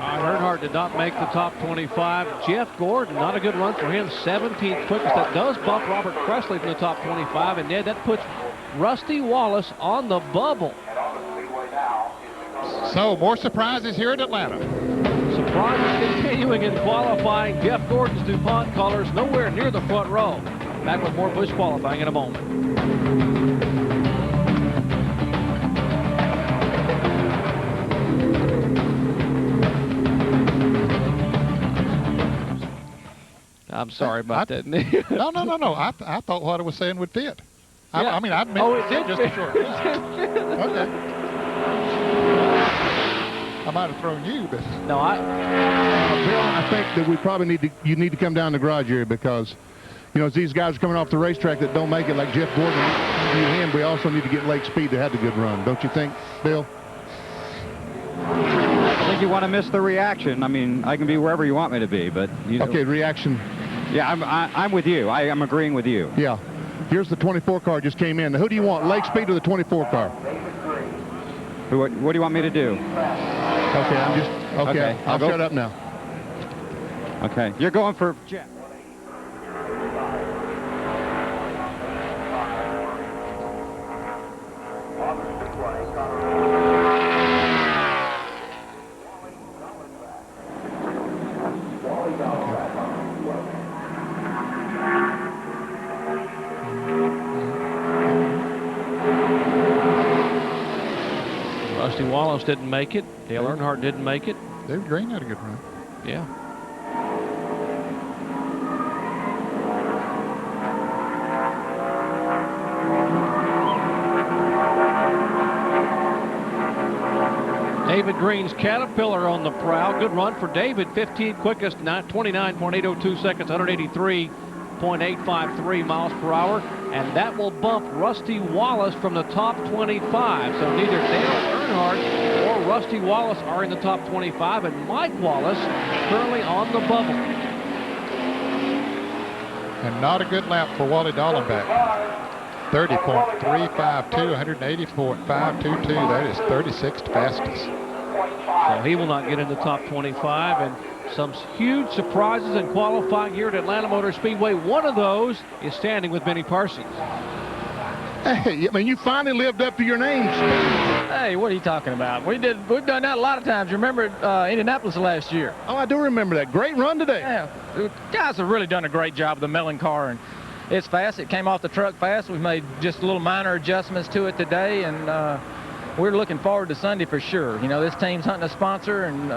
Earnhardt did not make the top 25. Jeff Gordon, not a good run for him, 17th quickest. That does bump Robert Cressley from the top 25, and Ned, that puts Rusty Wallace on the bubble. So, more surprises here in Atlanta. Surprises continuing in qualifying. Jeff Gordon's DuPont colors nowhere near the front row. Back with more Busch qualifying in a moment. I'm sorry about that. No. I thought what I was saying would fit. Yeah. I mean, I meant it did just fit. a short. Okay. I might have thrown you, but no, Bill, I think that we probably you need to come down to the garage area because, as these guys are coming off the racetrack that don't make it, like Jeff Gordon and we also need to get Lake Speed that had a good run. Don't you think, Bill? I think you want to miss the reaction. I mean, I can be wherever you want me to be, but Okay, reaction. Yeah, I'm with you. I'm agreeing with you. Yeah. Here's the 24 car just came in. Who do you want, Lake Speed or the 24 car? What do you want me to do? Okay, I'll shut up now. Okay, you're going for Jeff. Rusty Wallace didn't make it. Dale Earnhardt didn't make it. David Green had a good run. Yeah. David Green's Caterpillar on the prowl. Good run for David. 15th quickest, 29.802 seconds, 183.853 miles per hour. And that will bump Rusty Wallace from the top 25. So neither Dale Earnhardt or Rusty Wallace are in the top 25. And Mike Wallace currently on the bubble. And not a good lap for Wally Dallenbach. 30.352, 180.522. That is 36th fastest. So he will not get in the top 25. And some huge surprises in qualifying here at Atlanta Motor Speedway. One of those is standing with Benny Parsons. Hey, I mean, you finally lived up to your name. Hey, what are you talking about? We've done that a lot of times. You remember Indianapolis last year? Oh, I do remember that. Great run today. Yeah, the guys have really done a great job with the milling car, and it's fast. It came off the truck fast. We've made just little minor adjustments to it today, and we're looking forward to Sunday for sure. You know, this team's hunting a sponsor, and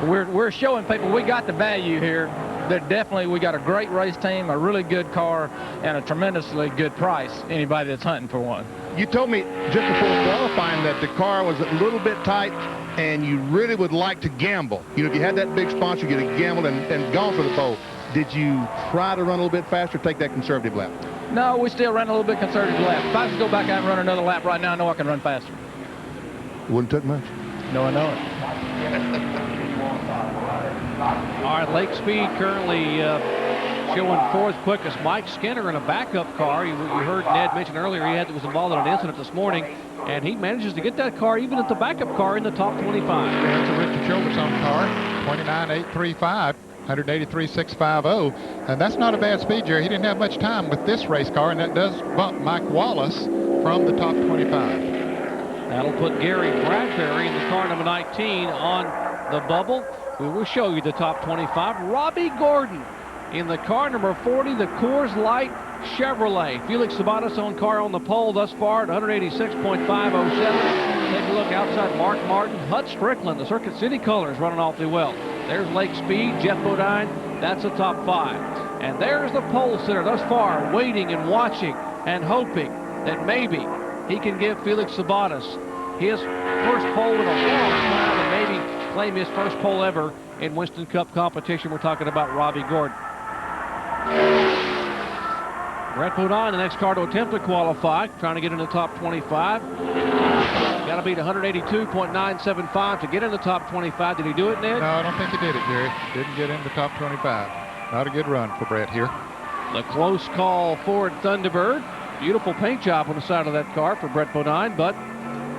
we're showing people we got the value here. That definitely we got a great race team, a really good car, and a tremendously good price. Anybody that's hunting for one. You told me just before qualifying that the car was a little bit tight, and you really would like to gamble. You know, if you had that big sponsor, you'd have gambled and gone for the pole. Did you try to run a little bit faster, or take that conservative lap? No, we still ran a little bit conservative lap. If I could go back out and run another lap right now, I know I can run faster. Wouldn't took much. No, I know it. All right, Lake Speed currently showing fourth quickest. Mike Skinner in a backup car. You heard Ned mention earlier he was involved in an incident this morning, and he manages to get that car, even at the backup car, in the top 25. That's a Richard Chilvert's own car, 29.835. 183.650, and that's not a bad speed, Jerry. He didn't have much time with this race car, and that does bump Mike Wallace from the top 25. That'll put Gary Bradbury in the car number 19 on the bubble. We will show you the top 25. Robbie Gordon in the car number 40, the Coors Light Chevrolet. Felix Sabatos' own car on the pole thus far at 186.507. Take a look outside. Mark Martin, Hut Strickland, the Circuit City colors running awfully well. There's Lake Speed, Jeff Bodine. That's the top 5. And there's the pole sitter thus far, waiting and watching and hoping that maybe he can give Felix Sabatos his first pole in a long time and maybe claim his first pole ever in Winston Cup competition. We're talking about Robbie Gordon. Brett Bodine, the next car to attempt to qualify, trying to get in the top 25. Got to beat 182.975 to get in the top 25. Did he do it, Ned? No, I don't think he did it, Jerry. Didn't get in the top 25. Not a good run for Brett here. The close call Ford Thunderbird. Beautiful paint job on the side of that car for Brett Bodine, but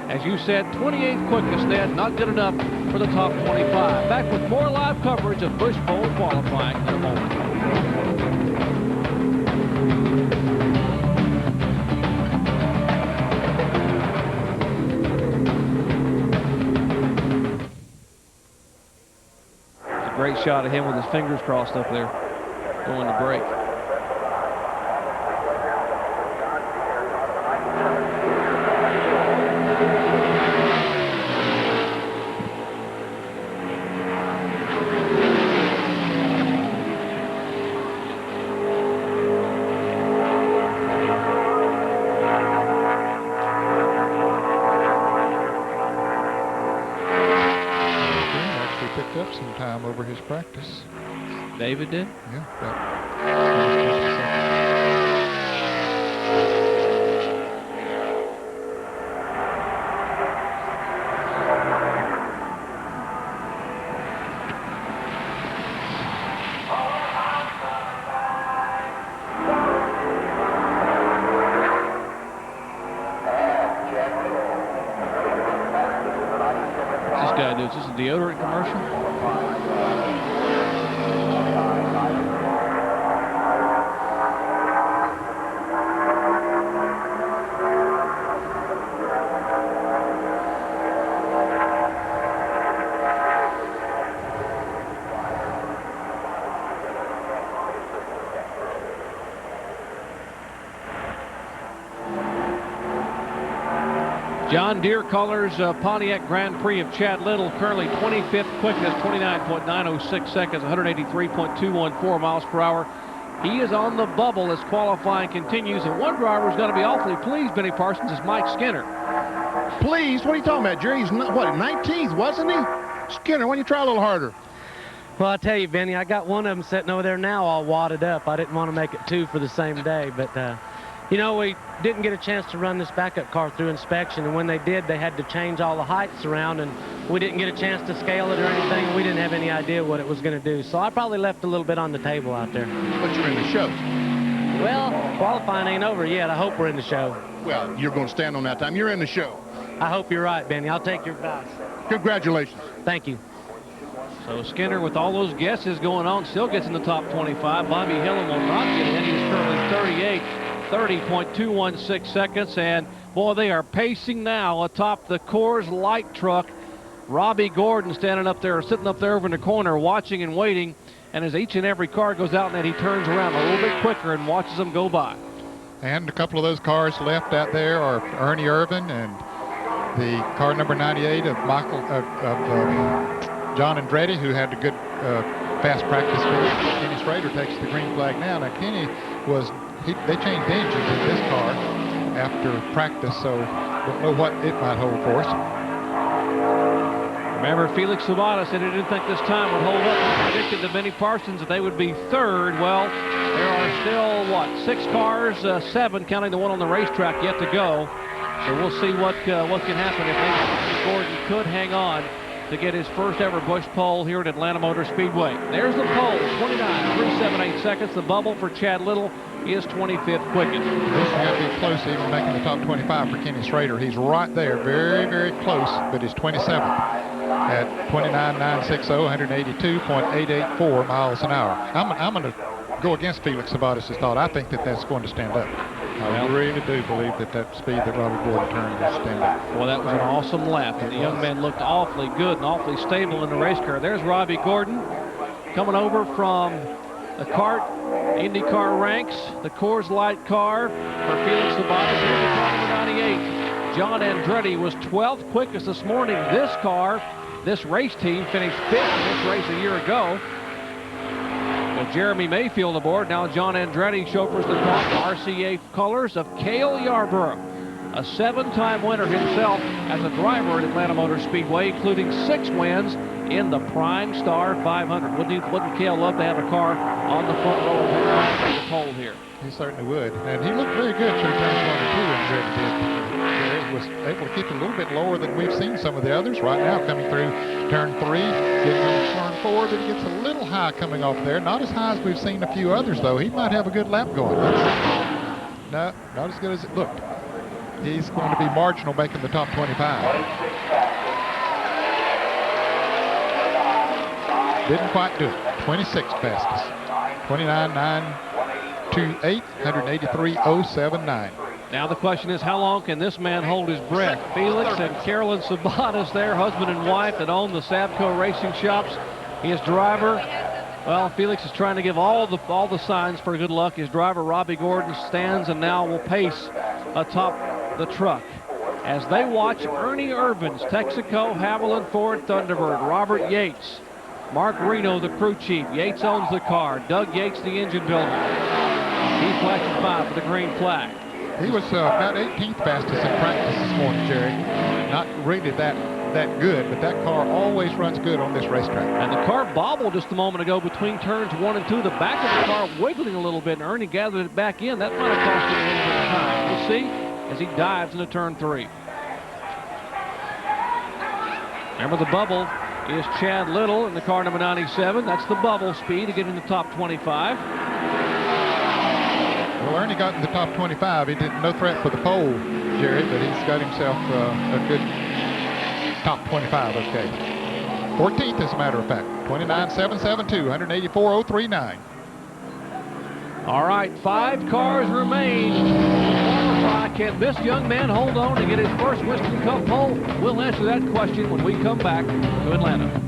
as you said, 28th quickest, Ned, not good enough for the top 25. Back with more live coverage of Busch Pole qualifying in a moment. Great shot of him with his fingers crossed up there, going to break. Some time over his practice. David did? Yeah. What's this guy do? Is this a deodorant commercial? John Deere colors Pontiac Grand Prix of Chad Little, currently 25th quickest, 29.906 seconds, 183.214 miles per hour. He is on the bubble as qualifying continues, and one driver is going to be awfully pleased, Benny Parsons, is Mike Skinner. Please? What are you talking about, Jerry? He's not, what, 19th, wasn't he? Skinner, why don't you try a little harder? Well, I tell you, Benny, I got one of them sitting over there now all wadded up. I didn't want to make it 2 for the same day, but you know, we didn't get a chance to run this backup car through inspection, and when they did, they had to change all the heights around, and we didn't get a chance to scale it or anything, and we didn't have any idea what it was going to do. So I probably left a little bit on the table out there. But you're in the show. Well, qualifying ain't over yet. I hope we're in the show. Well, you're going to stand on that time. You're in the show. I hope you're right, Benny. I'll take your advice. Congratulations. Thank you. So Skinner, with all those guesses going on, still gets in the top 25. Bobby Hillen will not get in. He is currently 30.216 seconds. And, boy, they are pacing now atop the Coors Light truck. Robbie Gordon standing up there, sitting up there over in the corner, watching and waiting. And as each and every car goes out, and he turns around a little bit quicker and watches them go by. And a couple of those cars left out there are Ernie Irvin and the car number 98 of John Andretti, who had a good fast practice finish. Kenny Schrader takes the green flag now. Now Kenny they changed engines in this car after practice, so don't know what it might hold for us. Remember, Felix Sabato said he didn't think this time would hold up. He predicted to Benny Parsons that they would be third. Well, there are still, what, 6 cars, 7, counting the one on the racetrack, yet to go. So we'll see what can happen if maybe Gordon could hang on to get his first ever Busch pole here at Atlanta Motor Speedway. There's the pole, 29.378 seconds. The bubble for Chad Little is 25th quickest. This is going to be close, even making the top 25 for Kenny Schrader. He's right there, very, very close, but he's 27th at 29.960, 182.884 miles an hour. I'm going to go against Felix Sabatis' thought. I think that's going to stand up. I really do believe that speed that Robert Gordon turned will stand up. Well, that was an awesome lap, and the young man looked awfully good and awfully stable in the race car. There's Robbie Gordon coming over from the kart, IndyCar ranks, the Coors Light car for Felix Sabatis. Here's the car number 98. John Andretti was 12th quickest this morning. This race team finished 5th in this race a year ago. With Jeremy Mayfield aboard, now John Andretti chauffeurs the RCA colors of Cale Yarborough, a 7-time winner himself as a driver at Atlanta Motor Speedway, including 6 wins in the PRIMESTAR 500. Wouldn't Cale love to have a car on the front row of the pole here? He certainly would. And he looked very good through turns 1 and 2 in Andretti. Was able to keep it a little bit lower than we've seen some of the others. Right now, coming through turn 3, getting on turn 4, but he gets a little high coming off there. Not as high as we've seen a few others, though. He might have a good lap going. No, not as good as it looked. He's going to be marginal, making the top 25. Didn't quite do it. 26th fastest. 29.928, 183.079. Now the question is, how long can this man hold his breath? Felix and Carolyn Sabatis there, husband and wife that own the Sabco racing shops. His driver, well, Felix is trying to give all the signs for good luck. His driver, Robbie Gordon, stands and now will pace atop the truck as they watch Ernie Irvin's Texaco Haviland Ford Thunderbird, Robert Yates, Mark Reno, the crew chief. Yates owns the car. Doug Yates, the engine builder. He's flashing 5 for the green flag. He was about 18th fastest in practice this morning, Jerry. Not really that good, but that car always runs good on this racetrack. And the car bobbled just a moment ago between turns 1 and 2. The back of the car wiggling a little bit, and Ernie gathered it back in. That might have cost him a little bit of time. We'll see as he dives into turn 3. Remember, the bubble is Chad Little in the car number 97. That's the bubble speed to get in the top 25. Well, Ernie got in the top 25. He didn't no threat for the pole, Jerry, but he's got himself a good top 25. Okay, 14th as a matter of fact. 29.772, 184.039. All right, 5 cars remain. Qualify. Can this young man hold on to get his first Winston Cup pole? We'll answer that question when we come back to Atlanta.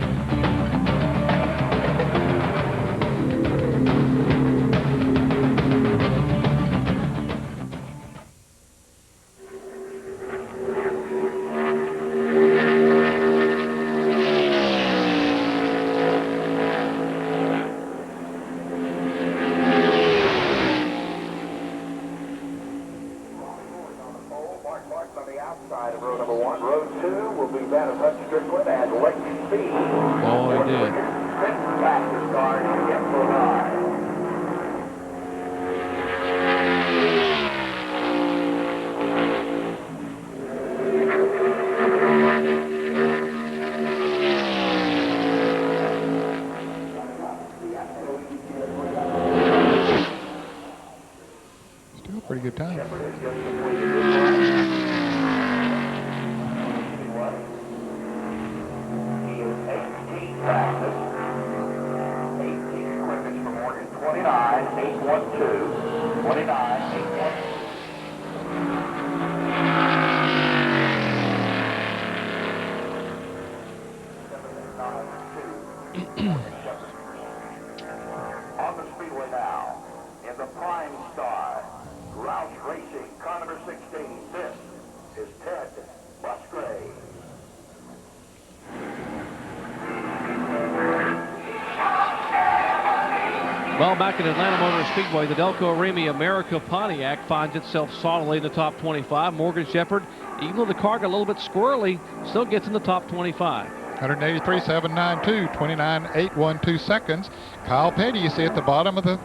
Well, back at Atlanta Motor Speedway, the Delco Remy America Pontiac finds itself solidly in the top 25. Morgan Shepherd, even though the car got a little bit squirrely, still gets in the top 25. 183.792, 29.812 seconds. Kyle Petty, you see at the bottom of the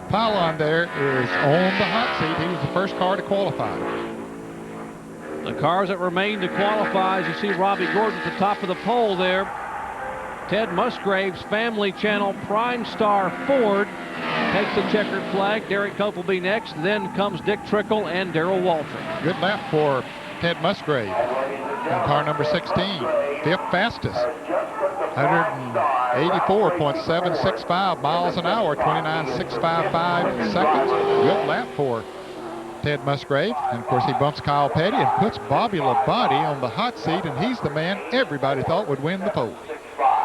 pylon there, is on the hot seat. He was the first car to qualify. The cars that remain to qualify, as you see Robbie Gordon at the top of the pole there. Ted Musgrave's Family Channel PRIMESTAR Ford takes the checkered flag. Derek Cope will be next. Then comes Dick Trickle and Darrell Waltrip. Good lap for Ted Musgrave in car number 16. Fifth fastest. 184.765 miles an hour, 29.655 seconds. Good lap for Ted Musgrave. And of course he bumps Kyle Petty and puts Bobby Labonte on the hot seat, and he's the man everybody thought would win the pole.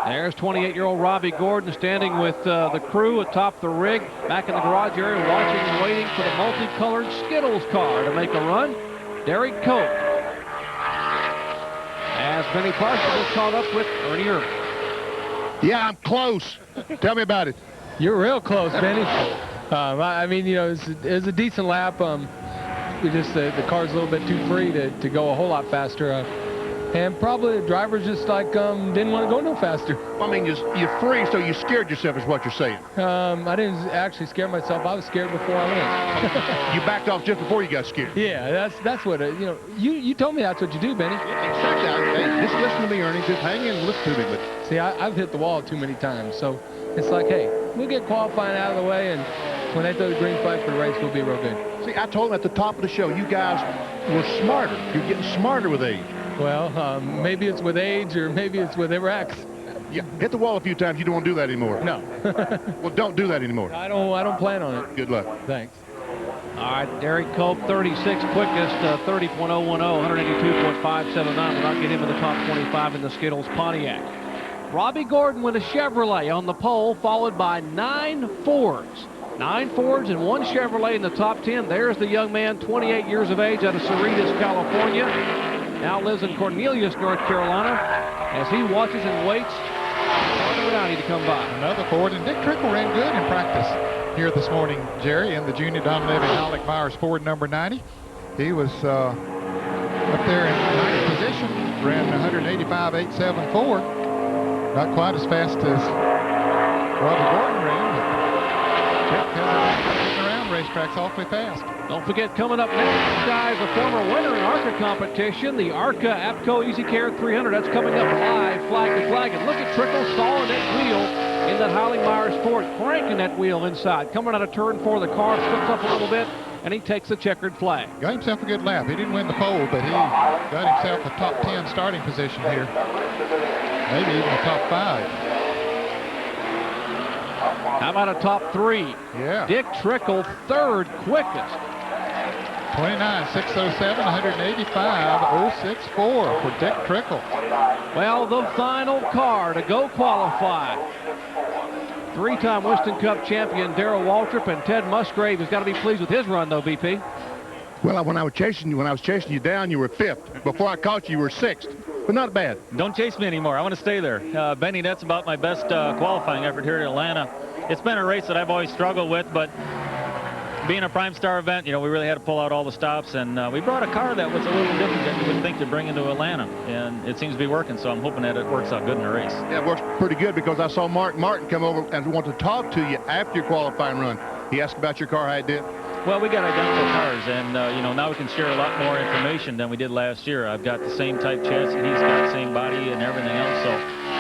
There's 28-year-old Robbie Gordon standing with the crew atop the rig, back in the garage area, watching and waiting for the multicolored Skittles car to make a run. Derek Cope, as Benny Parsons is caught up with Ernie Irvin. Yeah, I'm close. Tell me about it. You're real close, Benny. I mean, you know, it was a decent lap. We just the car's a little bit too free to go a whole lot faster. And probably the drivers just like didn't want to go no faster. I mean, you're free, so you scared yourself is what you're saying. I didn't actually scare myself. I was scared before I went. You backed off just before you got scared. Yeah, that's what you know. You told me that's what you do, Benny. Exactly. Hey, just listen to me, Ernie. Just hang in and listen to me. But see, I've hit the wall too many times, so it's like, hey, we'll get qualifying out of the way, and when they throw the green flag for the race, we'll be real good. See, I told him at the top of the show, you guys were smarter. You're getting smarter with age. Well, maybe it's with age or maybe it's with Iraqs. Yeah, hit the wall a few times. You don't want to do that anymore. No. Well, don't do that anymore. I don't plan on it. Good luck. Thanks. All right, Derek Cope, 36 quickest, 30.010, 182.579. Will not get him in the top 25 in the Skittles Pontiac. Robbie Gordon with a Chevrolet on the pole, followed by 9 Fords. 9 Fords and 1 Chevrolet in the top 10. There's the young man, 28 years of age, out of Cerritos, California. Now lives in Cornelius, North Carolina, as he watches and waits for Downey to come by. Another Ford, and Dick Trickle ran good in practice here this morning, Jerry, in the Junior Don Levy Alec Myers Ford number 90. He was up there in 9th position, ran 185.874. Not quite as fast as Robbie Gordon ran, but Dick has been around racetracks awfully fast. Don't forget, coming up next, guys, a former winner in ARCA competition, the ARCA APCO Easy Care 300. That's coming up live, flag to flag. And look at Trickle stalling that wheel in that Howling Myers Ford, cranking that wheel inside. Coming out of turn 4, the car slips up a little bit, and he takes the checkered flag. Got himself a good lap. He didn't win the pole, but he got himself a top 10 starting position here. Maybe even a top 5. How about a top 3? Yeah. Dick Trickle, 3rd quickest. 29.607, 185.064 for Dick Trickle. Well, the final car to go qualify. 3-time Winston Cup champion Darrell Waltrip, and Ted Musgrave has got to be pleased with his run, though, BP. Well, when I was chasing you down, you were 5th. Before I caught you, you were 6th. But not bad. Don't chase me anymore. I want to stay there. Benny, that's about my best qualifying effort here at Atlanta. It's been a race that I've always struggled with, but being a PRIMESTAR event, you know, we really had to pull out all the stops, and we brought a car that was a little different than you would think to bring into Atlanta, and it seems to be working, so I'm hoping that it works out good in the race. Yeah, it works pretty good, because I saw Mark Martin come over and want to talk to you after your qualifying run. He asked about your car, how it did. Well, we got identical cars, and you know, now we can share a lot more information than we did last year. I've got the same type chassis, he's got the same body and everything else, so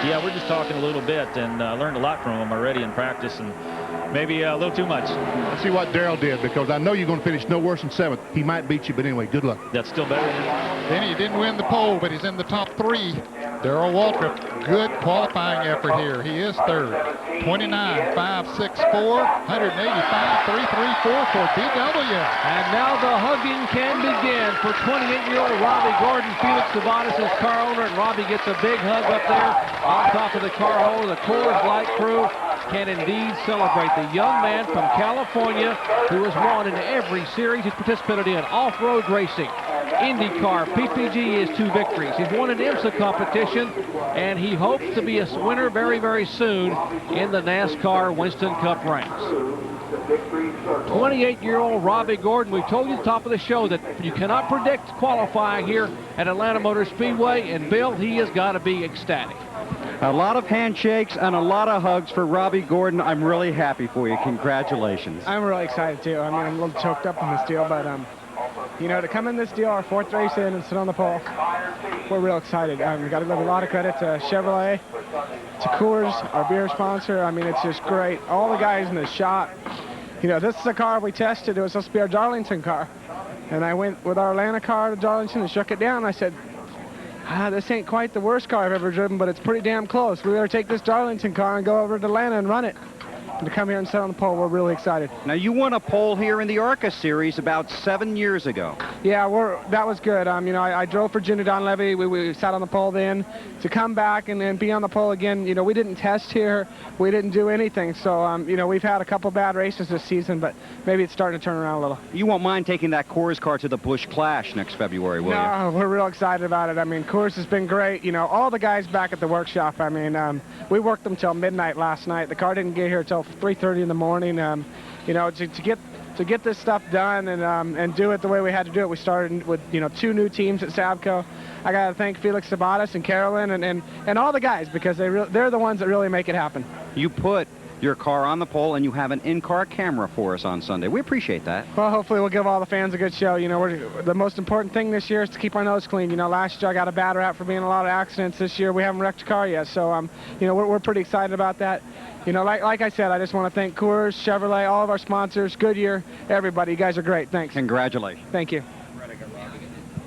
yeah, we're just talking a little bit, and learned a lot from him already in practice, and maybe a little too much. Let's see what Darrell did, because I know you're going to finish no worse than 7th. He might beat you, but anyway, good luck. That's still better. Then he didn't win the pole, but he's in the top 3. Darrell Waltrip, good qualifying effort here. He is 3rd. 29.564, 185.334 for DW. And now the hugging can begin for 28-year-old Robbie Gordon. Felix Savadas is car owner, and Robbie gets a big hug up there on top of the car owner, the Coors Light crew. can indeed celebrate. The young man from California who has won in every series he's participated in. Off-road racing, IndyCar, PPG is 2 victories. He's won an IMSA competition, and he hopes to be a winner very, very soon in the NASCAR Winston Cup ranks. 28-year-old Robbie Gordon, we told you at the top of the show that you cannot predict qualifying here at Atlanta Motor Speedway, and Bill, he has got to be ecstatic. A lot of handshakes and a lot of hugs for Robbie Gordon. I'm really happy for you. Congratulations. I'm really excited too. I mean, I'm a little choked up in this deal, but you know, to come in this deal, our 4th race in and sit on the pole, we're real excited. We got to give a lot of credit to Chevrolet, to Coors, our beer sponsor. I mean, it's just great. All the guys in the shop. You know, this is a car we tested. It was supposed to be our Darlington car. And I went with our Atlanta car to Darlington and shook it down. I said, this ain't quite the worst car I've ever driven, but it's pretty damn close. We better take this Darlington car and go over to Atlanta and run it. And to come here and sit on the pole, we're really excited. Now, you won a pole here in the ARCA series about 7 years ago. Yeah, that was good. You know, I drove for Junior Donlevy. We sat on the pole then. To come back and then be on the pole again, you know, we didn't test here. We didn't do anything. So, you know, we've had a couple bad races this season, but maybe it's starting to turn around a little. You won't mind taking that Coors car to the Busch Clash next February, will you? No, we're real excited about it. I mean, Coors has been great. You know, all the guys back at the workshop, I mean, we worked them till midnight last night. The car didn't get here till 3:30 in the morning. You know, to get this stuff done and do it the way we had to do it, we started with, you know, 2 new teams at Savco. I got to thank Felix Sabatas and Carolyn and all the guys, because they're the ones that really make it happen. You put your car on the pole, and you have an in-car camera for us on Sunday. We appreciate that. Well, hopefully we'll give all the fans a good show. You know, the most important thing this year is to keep our nose clean. You know, last year I got a bad rap for being in a lot of accidents. This year we haven't wrecked a car yet, so you know, we're pretty excited about that. You know, like I said, I just want to thank Coors, Chevrolet, all of our sponsors, Goodyear, everybody. You guys are great. Thanks. Congratulations. Thank you.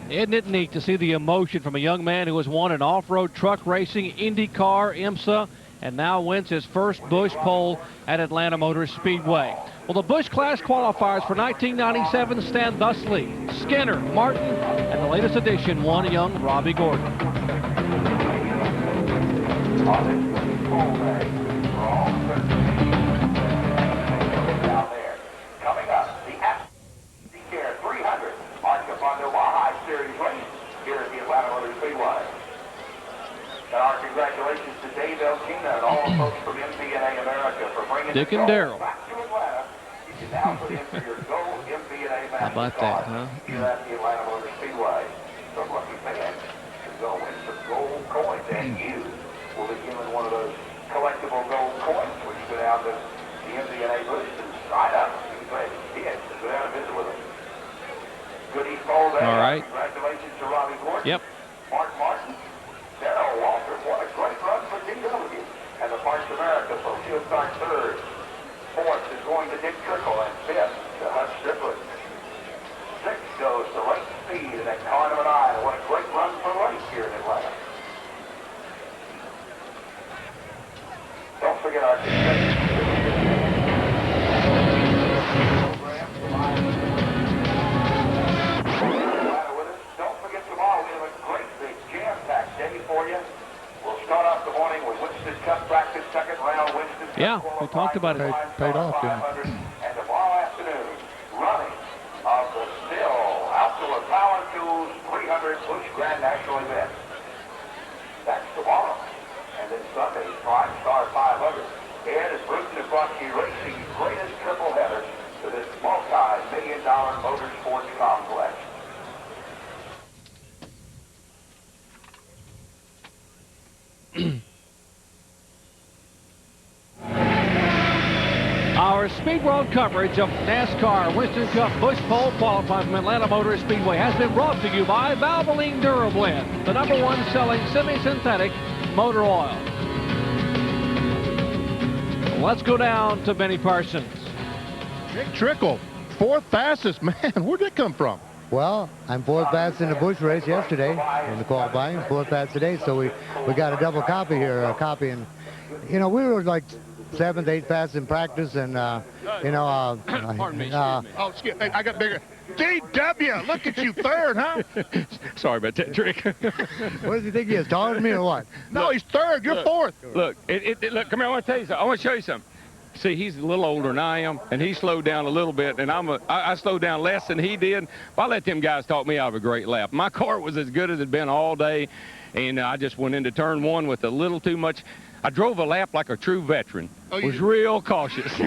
Isn't it neat to see the emotion from a young man who has won in off-road truck racing, IndyCar, IMSA, and now wins his first Busch pole at Atlanta Motor Speedway. Well, the Busch Clash qualifiers for 1997 stand thusly: Skinner, Martin, and the latest addition, one young Robbie Gordon. Coming up, the NASCAR 300 march upon the Wahai Series race here at the Atlanta Motor Speedway. And our congratulations to Dave Elkina and all the folks from MBNA America for bringing Dick and Darrell. back to Atlanta. You can now put in for your Go MBNA match. How about that, huh? Here at the Atlanta Motor Speedway. Some lucky fans can go win some gold coins, and you will be given one of those collectible gold coins when you go down to the MBNA booth and sign up. You can play kids and go down and visit with them. Good East Bowl day. All right. Congratulations to Robbie Gordon. Yep. Mark Martin. Darrell Walter. What a great run for TW. And the Parks America folks. He'll start 3rd. 4th is going to Dick Trickle, and 5th to Hush Strickland. 6th goes to Lake Speed, and then Carnum and I. What a great run for Lake here in Atlanta. Don't forget our Don't forget tomorrow we have a great big jam-packed day for you. We'll start off the morning with Winston Cup practice, 2nd round Winston Cup. Yeah, we talked about it. Paid off, didn't it? And tomorrow afternoon, running of the still Outdoor Power Tools 300 Busch Grand National event. That's tomorrow. And then Sunday, PrimeStar 500. Ed is rooting across the racing's greatest triple header to this multi-million-dollar motorsports complex. Our Speed World coverage of NASCAR Winston Cup Busch Pole qualifying from Atlanta Motor Speedway has been brought to you by Valvoline Durablend, the #1 selling semi-synthetic motor oil. Let's go down to Benny Parsons. Dick Trickle, 4th fastest. Man, where'd that come from? Well, I'm 4th fast in the Busch race yesterday in the qualifying, 4th fast today, so we got a double copy here, and you know, we were like 7th, 8th fast in practice, and you know, Pardon me. Oh, excuse me. I got bigger. DW, look at you, 3rd, huh? Sorry about that, Trick. What does he think he is, taller than me or what? No, he's 3rd. You're 4th. Look, look, come here. I want to tell you something. I want to show you something. See, he's a little older than I am, and he slowed down a little bit, and I slowed down less than he did. But I let them guys talk me out of a great lap. My car was as good as it's been all day, and I just went into turn one with a little too much. I drove a lap like a true veteran. Was real cautious.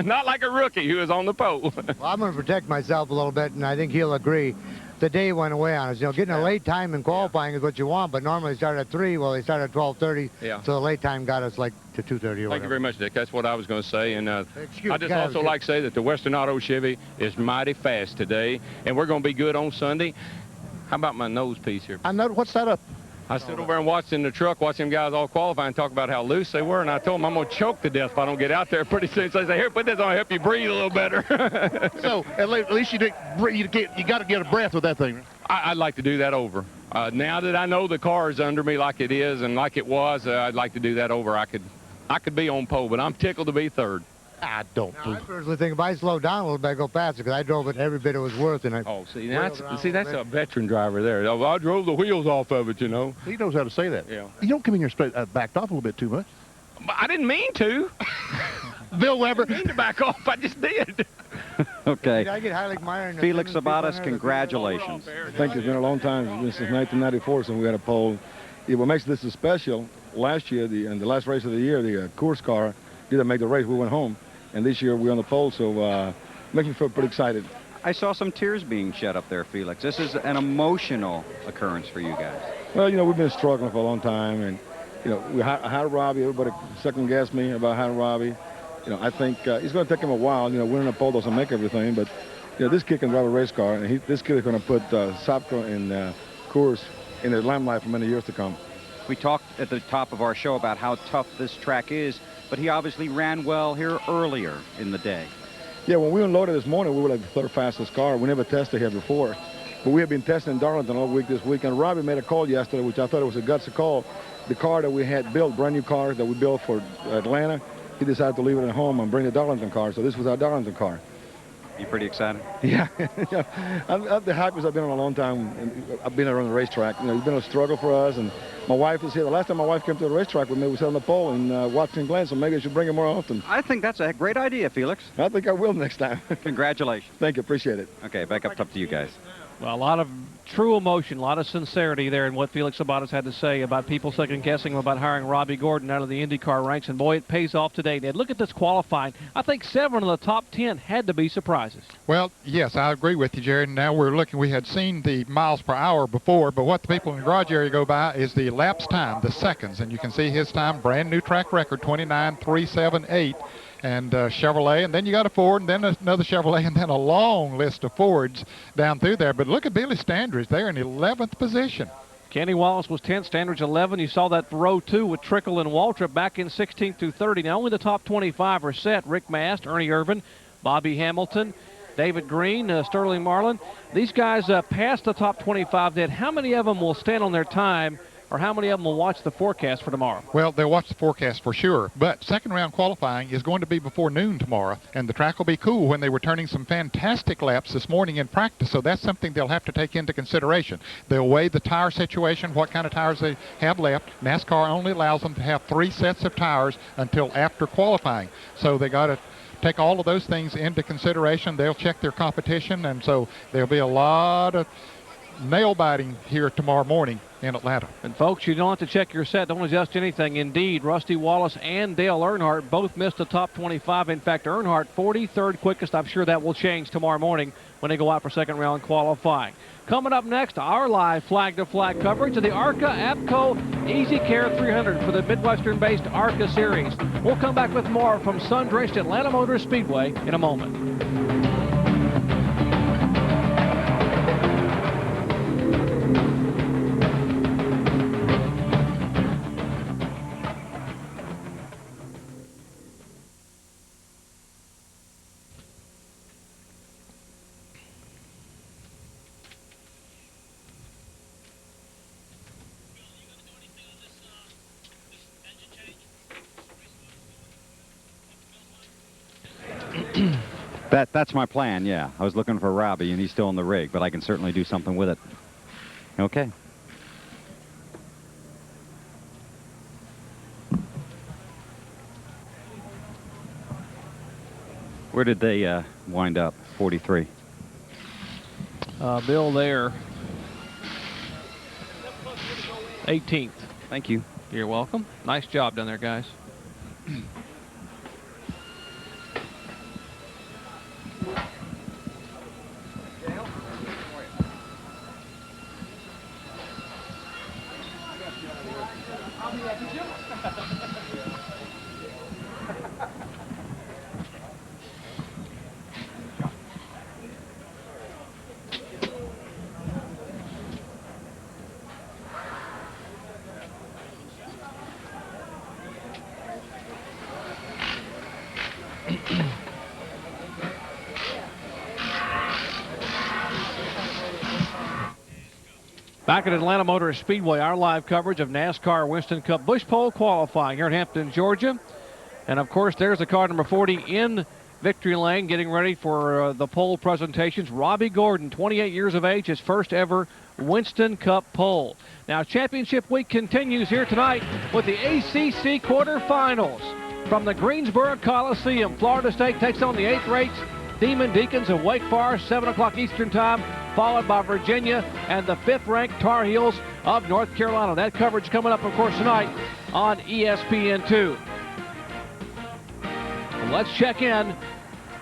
Not like a rookie who was on the pole. Well, I'm going to protect myself a little bit, and I think he'll agree. The day went away on us. You know, getting a late time in qualifying is what you want, but normally they start at 3. Well, they start at 12:30. Yeah. So the late time got us like to 2:30 or whatever. Thank you very much, Dick. That's what I was going to say. And I just also like to say that the Western Auto Chevy is mighty fast today, and we're going to be good on Sunday. How about my nose piece here? I know. What's that up? I stood over and watched in the truck, watching them guys all qualify and talk about how loose they were, and I told them I'm going to choke to death if I don't get out there pretty soon. So they say, here, put this on, help you breathe a little better. So at least you got to get a breath with that thing. I'd like to do that over. Now that I know the car is under me like it is and like it was, I'd like to do that over. I could be on pole, but I'm tickled to be third. I don't. I personally think if I slow down a little bit, I go faster because I drove it every bit it was worth. And that's a veteran driver there. I drove the wheels off of it, you know. He knows how to say that. Yeah. You don't come in here backed off a little bit too much. I didn't mean to. Bill Weber. I didn't mean to back off. I just did. Okay. Did I get Heilig Meyer and Felix Sabatas, congratulations. I think it's been a long time. It's been since 1994 since we had a pole. What makes this special, last year, in the last race of the year, the course car didn't make the race. We went home. And this year we're on the pole, so makes me feel pretty excited. I saw some tears being shed up there, Felix. This is an emotional occurrence for you guys. Well, you know, we've been struggling for a long time, and, you know, I had Robbie. Everybody second-guessed me about having Robbie. You know, I think it's going to take him a while. You know, winning a pole doesn't make everything, but, you know, this kid can drive a race car, and this kid is going to put Sopka and Coors in the limelight for many years to come. We talked at the top of our show about how tough this track is, but he obviously ran well here earlier in the day. Yeah, when we unloaded this morning, we were like the third fastest car. We never tested here before. But we have been testing in Darlington all week this week, and Robbie made a call yesterday, which I thought it was a gutsy call. The car that we had built, brand new car that we built for Atlanta, he decided to leave it at home and bring the Darlington car. So this was our Darlington car. You pretty excited? Yeah. I'm the happiest I've been in a long time. I've been around the racetrack. You know, it's been a struggle for us, and my wife is here. The last time my wife came to the racetrack with me, we sat on the pole and watching Glenn, so maybe I should bring her more often. I think that's a great idea, Felix. I think I will next time. Congratulations. Thank you. Appreciate it. Okay, back up to you guys. Well, a lot of true emotion, a lot of sincerity there in what Felix Sabatas had to say about people second-guessing him about hiring Robbie Gordon out of the IndyCar ranks, and boy, it pays off today. Ned, look at this qualifying. I think 7 of the top 10 had to be surprises. Well, yes, I agree with you, Jared. Now we're looking, we had seen the miles per hour before, but what the people in the garage area go by is the lapse time, the seconds, and you can see his time, brand new track record, 29.378. And Chevrolet, and then you got a Ford, and then another Chevrolet, and then a long list of Fords down through there. But look at Billy Standridge. They're in 11th position. Kenny Wallace was 10th, Standridge 11. You saw that for row 2 with Trickle and Waltrip back in 16th through 30. Now only the top 25 are set. Rick Mast, Ernie Irvin, Bobby Hamilton, David Green, Sterling Marlin. These guys passed the top 25. Then how many of them will stand on their time, or how many of them will watch the forecast for tomorrow? Well, they'll watch the forecast for sure, but second round qualifying is going to be before noon tomorrow, and the track will be cool when they were turning some fantastic laps this morning in practice, so that's something they'll have to take into consideration. They'll weigh the tire situation, what kind of tires they have left. NASCAR only allows them to have 3 sets of tires until after qualifying, so they got to take all of those things into consideration. They'll check their competition, and so there'll be a lot of nail biting here tomorrow morning in Atlanta. And folks, you don't have to check your set. Don't adjust anything. Indeed, Rusty Wallace and Dale Earnhardt both missed the top 25. In fact, Earnhardt 43rd quickest. I'm sure that will change tomorrow morning when they go out for second round qualifying. Coming up next, our live flag-to-flag coverage of the ARCA APCO Easy Care 300 for the Midwestern-based ARCA Series. We'll come back with more from sun-drenched Atlanta Motor Speedway in a moment. That's my plan, yeah. I was looking for Robbie, and he's still in the rig, but I can certainly do something with it. Okay. Where did they wind up? 43. Bill there, 18th. Thank you. You're welcome. Nice job down there, guys. Back at Atlanta Motor Speedway, our live coverage of NASCAR Winston Cup Bush Pole qualifying here in Hampton, Georgia. And of course, there's the car number 40 in victory lane getting ready for the pole presentations. Robbie Gordon, 28 years of age, his first ever Winston Cup pole. Now, championship week continues here tonight with the ACC quarterfinals. From the Greensboro Coliseum, Florida State takes on the 8th-ranked Demon Deacons of Wake Forest, 7 o'clock Eastern Time, followed by Virginia and the 5th-ranked Tar Heels of North Carolina. That coverage coming up, of course, tonight on ESPN2. And let's check in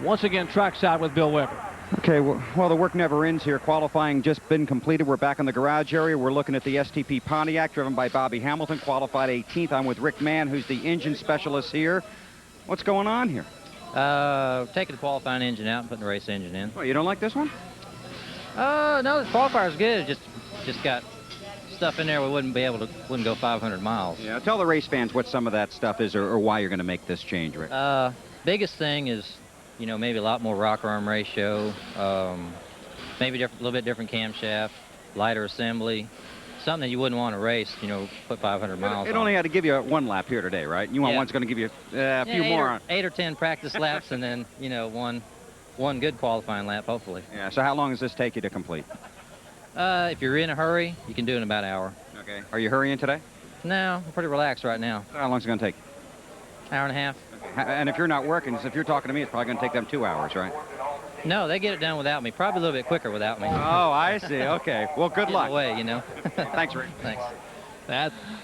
once again trackside with Bill Weber. Okay, well, the work never ends here. Qualifying just been completed. We're back in the garage area. We're looking at the STP Pontiac, driven by Bobby Hamilton, qualified 18th. I'm with Rick Mann, who's the engine specialist here. What's going on here? Taking the qualifying engine out and putting the race engine in. Well, you don't like this one? No, the qualifier's good. It just got stuff in there we wouldn't go 500 miles. Yeah, tell the race fans what some of that stuff is or why you're going to make this change, Rick. Biggest thing is, you know, maybe a lot more rocker arm ratio, maybe a little bit different camshaft, lighter assembly, something that you wouldn't want to race, you know, put 500 miles It on. only had to give you one lap here today, right? You want one's going to give you a few more on. 8 or 10 practice laps and then, you know, one good qualifying lap, hopefully. Yeah, so how long does this take you to complete? If you're in a hurry, you can do it in about an hour. Okay. Are you hurrying today? No, I'm pretty relaxed right now. How long is it going to take? Hour and a half. Okay. And if you're not working, if you're talking to me, it's probably going to take them 2 hours, right? No, they get it done without me. Probably a little bit quicker without me. Oh, I see. Okay. Well, good luck. Away, you know. Thanks, Rick. Thanks.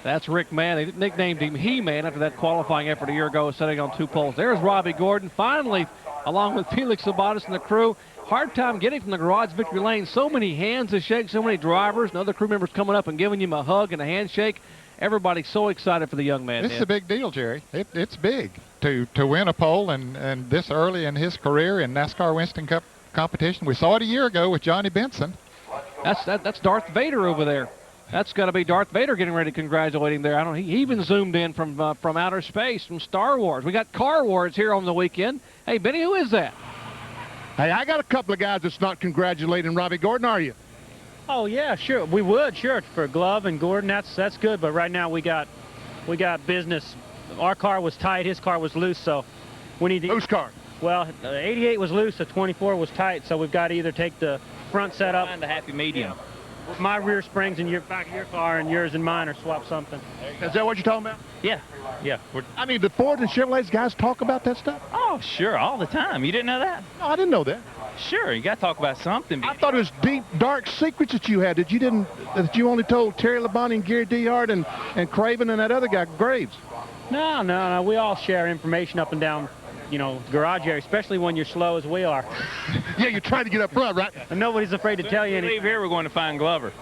That's Rick Mann. They nicknamed him He-Man after that qualifying effort a year ago, setting on 2 poles. There's Robbie Gordon, finally, along with Felix Sabatis and the crew. Hard time getting from the garage victory lane. So many hands to shake, so many drivers and other crew members coming up and giving him a hug and a handshake. Everybody's so excited for the young man. This is a big deal, Jerry. It's big to win a pole and this early in his career in NASCAR Winston Cup competition. We saw it a year ago with Johnny Benson. That's Darth Vader over there. That's got to be Darth Vader getting ready to congratulate him there. I don't. He even zoomed in from outer space, from Star Wars. We got Car Wars here on the weekend. Hey, Benny, who is that? Hey, I got a couple of guys that's not congratulating Robbie Gordon, are you? Oh yeah, sure. We would, sure, for Glove and Gordon. That's good. But right now we got business. Our car was tight. His car was loose. So we need to. Whose car? Well, 88 was loose. The 24 was tight. So we've got to either take the front setup. Find the happy medium. My rear springs in your back of your car and yours and mine, or swap something. Is that what you're talking about? Yeah. I mean, the Ford and Chevrolet's guys talk about that stuff? Oh, sure, all the time. You didn't know that? No, I didn't know that. Sure, you got to talk about something. I thought it was deep, dark secrets that you had that you only told Terry Labonte and Gary Dehart and Craven and that other guy, Graves. No. We all share information up and down, you know, garage area, especially when you're slow as we are. Yeah, you're trying to get up front, right? And nobody's afraid to tell you anything. Leave here, we're going to find Glover.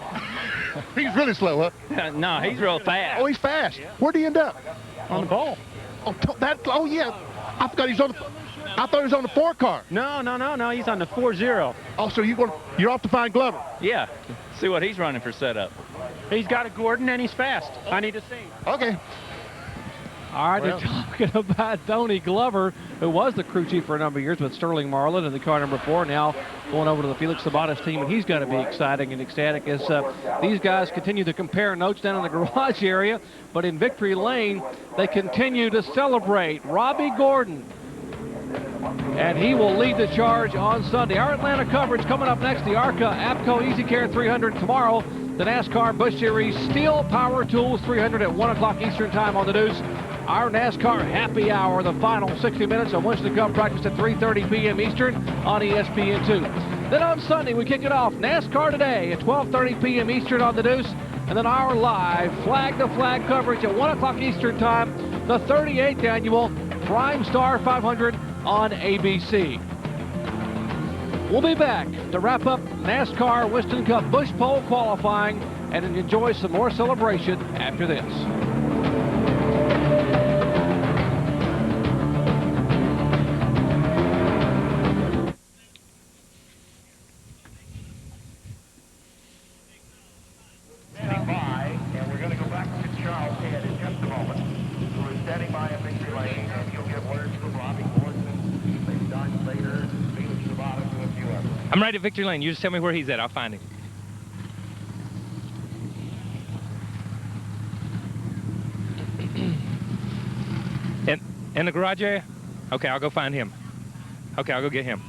He's really slow, huh? No, he's real fast. Oh, he's fast. Where'd he end up? On the pole. Oh, yeah. I forgot he's on the... I thought he was on the 4 car. No. He's on the 4-0. Oh, so you're off to find Glover? Yeah. See what he's running for setup. He's got a Gordon and he's fast. I need to see. Okay. All right, they're talking about Tony Glover, who was the crew chief for a number of years with Sterling Marlin in the car number 4, now going over to the Felix Sabatis team, and he's got to be exciting and ecstatic as these guys continue to compare notes down in the garage area, but in victory lane, they continue to celebrate Robbie Gordon, and he will lead the charge on Sunday. Our Atlanta coverage coming up next, the ARCA APCO Easy Care 300 tomorrow, the NASCAR Busch Series Steel Power Tools 300 at 1 o'clock Eastern Time on the Deuce. our NASCAR happy hour, the final 60 minutes of Winston Cup practice at 3:30 p.m. Eastern on ESPN2. Then on Sunday, we kick it off NASCAR Today at 12:30 p.m. Eastern on the Deuce. And then our live flag-to-flag coverage at 1 o'clock Eastern time, the 38th annual PRIMESTAR 500 on ABC. We'll be back to wrap up NASCAR Winston Cup Bush Pole qualifying and enjoy some more celebration after this. I'm right at Victory Lane. You just tell me where he's at. I'll find him. In the garage area? Okay, I'll go find him. Okay, I'll go get him.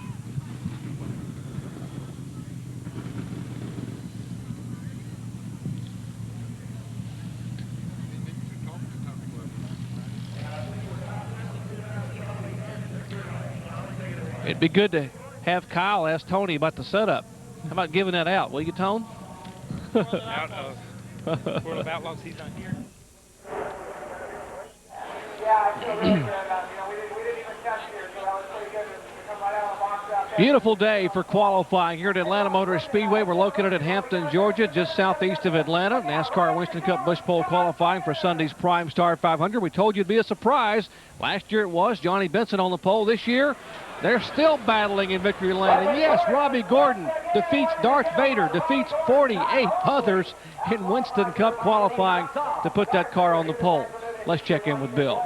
It'd be good to have Kyle ask Tony about the setup. How about giving that out? Will you, Tone? Out of World of Outlaws, he's not here. Beautiful day for qualifying here at Atlanta Motor Speedway. We're located at Hampton, Georgia, just southeast of Atlanta. NASCAR Winston Cup Bush Pole qualifying for Sunday's PRIMESTAR 500. We told you it'd be a surprise. Last year it was Johnny Benson on the pole. This year, they're still battling in victory lane. And yes, Robbie Gordon defeats Darth Vader, defeats 48 others in Winston Cup qualifying to put that car on the pole. Let's check in with Bill.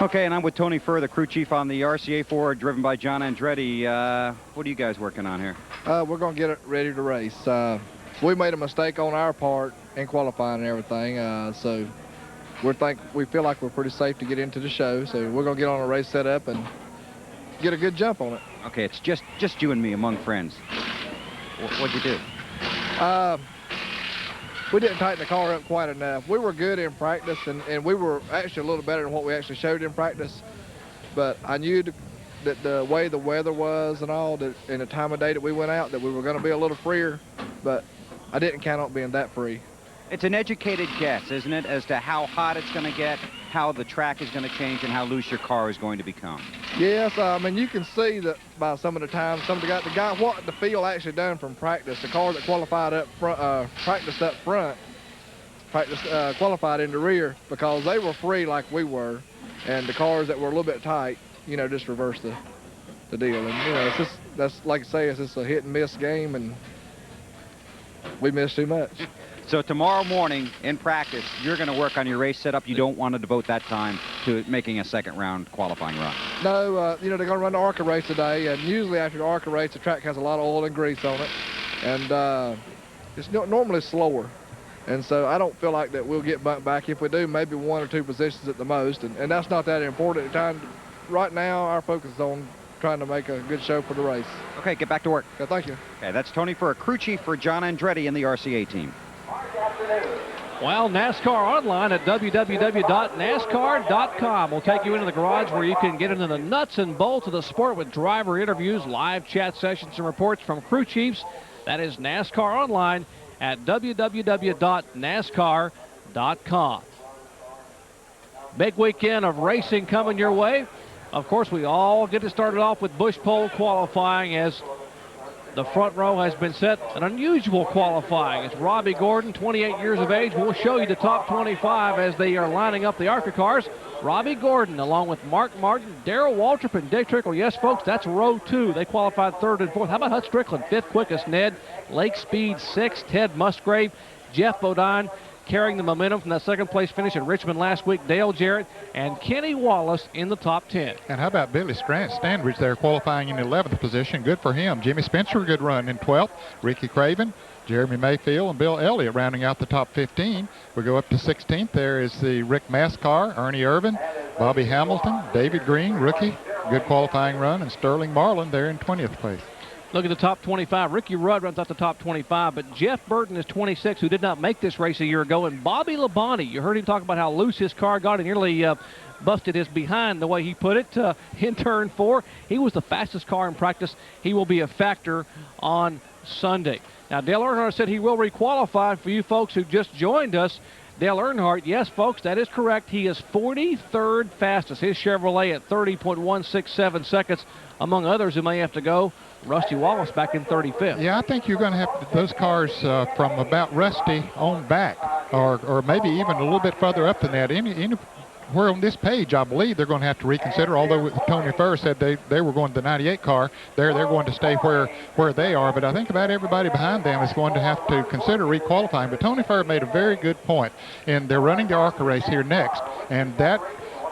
Okay, and I'm with Tony Furr, the crew chief on the RCA Ford, driven by John Andretti. What are you guys working on here? We're going to get it ready to race. We made a mistake on our part in qualifying and everything, so we feel like we're pretty safe to get into the show. So we're going to get on a race setup and get a good jump on it. Okay, it's just you and me among friends. What'd you do? We didn't tighten the car up quite enough. We were good in practice, and we were actually a little better than what we actually showed in practice. But I knew that the way the weather was and all, that in the time of day that we went out, that we were going to be a little freer. But I didn't count on being that free. It's an educated guess, isn't it, as to how hot it's going to get, how the track is going to change, and how loose your car is going to become? Yes, I mean, you can see that by some of the times, the guy what the field actually done from practice. The car that qualified up front, practiced up front, qualified in the rear because they were free like we were, and the cars that were a little bit tight, just reversed the deal. And it's just, that's like I say, it's just a hit and miss game, and we missed too much. So tomorrow morning in practice, you're going to work on your race setup. You don't want to devote that time to making a second round qualifying run. No, they're going to run the ARCA race today, and usually after the ARCA race, the track has a lot of oil and grease on it, and it's normally slower. And so I don't feel like that we'll get bumped back. If we do, maybe 1 or 2 positions at the most, and that's not that important. Right now, our focus is on trying to make a good show for the race. Okay, get back to work. Okay, thank you. Okay, that's Tony Furr, crew chief for John Andretti and the RCA team. Well, NASCAR online at www.nascar.com will take you into the garage where you can get into the nuts and bolts of the sport with driver interviews, live chat sessions, and reports from crew chiefs. That is NASCAR online at www.nascar.com. Big weekend of racing coming your way. Of course, we all get it started off with Bush Pole qualifying as the front row has been set. An unusual qualifying. It's Robbie Gordon, 28 years of age. We'll show you the top 25 as they are lining up the ARCA cars. Robbie Gordon, along with Mark Martin, Darrell Waltrip, and Dick Trickle. Yes, folks, that's row 2. They qualified 3rd and 4th. How about Hut Strickland, 5th quickest? Ned Lake Speed, 6th. Ted Musgrave, Jeff Bodine, carrying the momentum from that second place finish in Richmond last week. Dale Jarrett and Kenny Wallace in the top 10. And how about Billy Standridge there qualifying in 11th position? Good for him. Jimmy Spencer, good run in 12th. Ricky Craven, Jeremy Mayfield, and Bill Elliott rounding out the top 15. We go up to 16th. There is the Rick Mascar, Ernie Irvin, Bobby Hamilton, David Green, rookie, good qualifying run, and Sterling Marlin there in 20th place. Look at the top 25. Ricky Rudd runs out the top 25, but Jeff Burton is 26, who did not make this race a year ago, and Bobby Labonte, you heard him talk about how loose his car got and nearly busted his behind, the way he put it, in turn 4. He was the fastest car in practice. He will be a factor on Sunday. Now, Dale Earnhardt said he will requalify. For you folks who just joined us, Dale Earnhardt, yes, folks, that is correct. He is 43rd fastest. His Chevrolet at 30.167 seconds, among others who may have to go. Rusty Wallace back in 35th. Yeah, I think you're going to have those cars from about Rusty on back, or maybe even a little bit further up than that. Anywhere on this page, I believe they're going to have to reconsider. Although Tony Furr said they were going to the 98 car, they're going to stay where they are. But I think about everybody behind them is going to have to consider requalifying. But Tony Furr made a very good point, and they're running the ARCA race here next, and that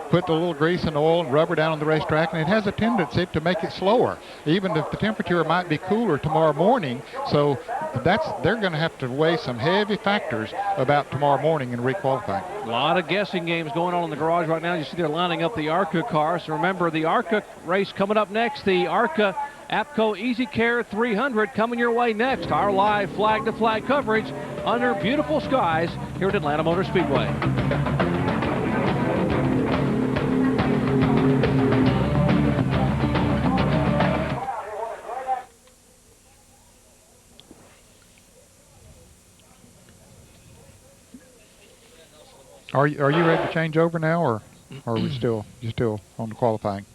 put a little grease and oil and rubber down on the racetrack, and it has a tendency to make it slower, even if the temperature might be cooler tomorrow morning. So they're going to have to weigh some heavy factors about tomorrow morning in requalifying. A lot of guessing games going on in the garage right now. You see they're lining up the ARCA cars. Remember, the ARCA race coming up next, the ARCA APCO Easy Care 300 coming your way next. Our live flag-to-flag coverage under beautiful skies here at Atlanta Motor Speedway. Are you ready to change over now, or are we still on the qualifying?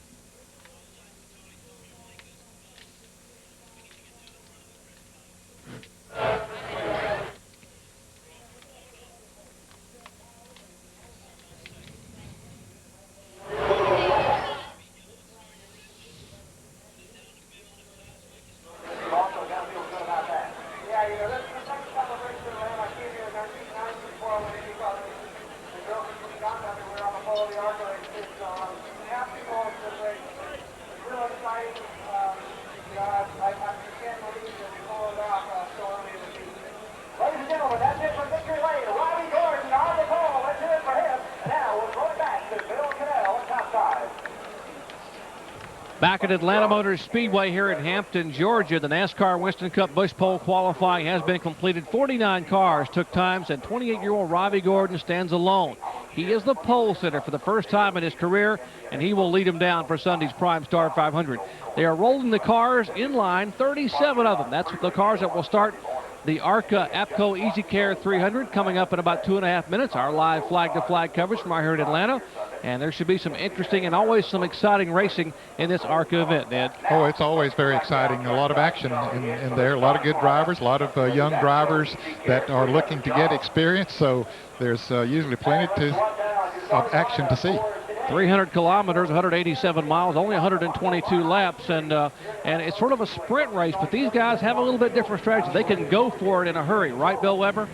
Back at Atlanta Motor Speedway here at Hampton, Georgia, the NASCAR Winston Cup Bush Pole qualifying has been completed. 49 cars took times, and 28-year-old Robbie Gordon stands alone. He is the pole sitter for the first time in his career, and he will lead him down for Sunday's PRIMESTAR 500. They are rolling the cars in line, 37 of them. That's the cars that will start the ARCA APCO Easy Care 300 coming up in about 2.5 minutes. Our live flag-to-flag coverage from right here in Atlanta. And there should be some interesting and always some exciting racing in this ARCA event, Ned. Oh, it's always very exciting. A lot of action in there. A lot of good drivers, a lot of young drivers that are looking to get experience. So there's usually plenty of action to see. 300 kilometers, 187 miles, only 122 laps, and it's sort of a sprint race, but these guys have a little bit different strategy. They can go for it in a hurry, right, Bill Weber?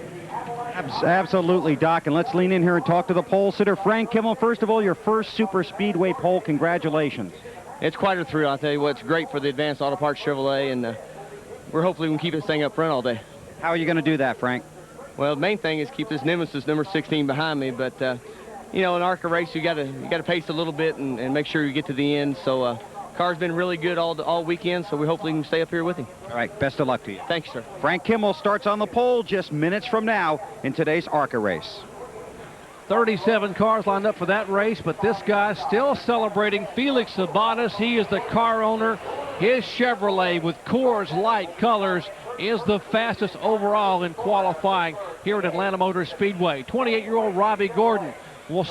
Absolutely, Doc, and let's lean in here and talk to the pole sitter, Frank Kimmel. First of all, your first Super Speedway pole. Congratulations. It's quite a thrill. I'll tell you what, it's great for the Advanced Auto Parts Chevrolet, and we're hopefully going to keep this thing up front all day. How are you going to do that, Frank? Well, the main thing is keep this Nemesis number 16 behind me, but you know, in ARCA race, you got to pace a little bit and make sure you get to the end. So car's been really good all weekend, so we hopefully can stay up here with him. All right, best of luck to you. Thanks, sir. Frank Kimmel starts on the pole just minutes from now in today's ARCA race. 37 cars lined up for that race, but this guy still celebrating. Felix Sabates, he is the car owner. His Chevrolet with Coors Light colors is the fastest overall in qualifying here at Atlanta Motor Speedway. 28-year-old Robbie Gordon will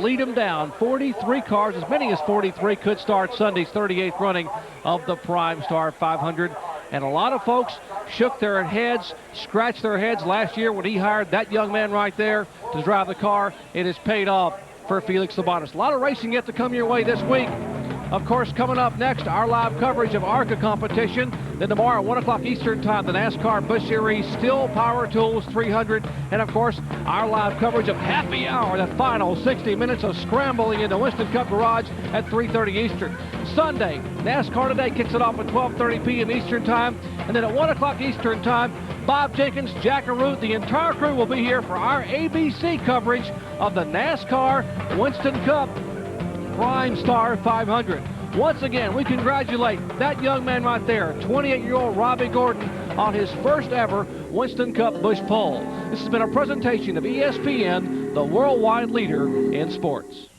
lead him down. 43 cars, as many as 43, could start Sunday's 38th running of the PRIMESTAR 500. And a lot of folks shook their heads, scratched their heads last year when he hired that young man right there to drive the car. It has paid off for Felix Sabates. A lot of racing yet to come your way this week. Of course, coming up next, our live coverage of ARCA competition. Then tomorrow, 1 o'clock Eastern time, the NASCAR Busch Series Still Power Tools 300. And, of course, our live coverage of Happy Hour, that final 60 minutes of scrambling in the Winston Cup Garage at 3:30 Eastern. Sunday, NASCAR Today kicks it off at 12:30 p.m. Eastern time. And then at 1 o'clock Eastern time, Bob Jenkins, Jack Arute, the entire crew will be here for our ABC coverage of the NASCAR Winston Cup PRIMESTAR 500. Once again, we congratulate that young man right there, 28-year-old Robbie Gordon, on his first ever Winston Cup Bush Pole. This has been a presentation of ESPN, the worldwide leader in sports.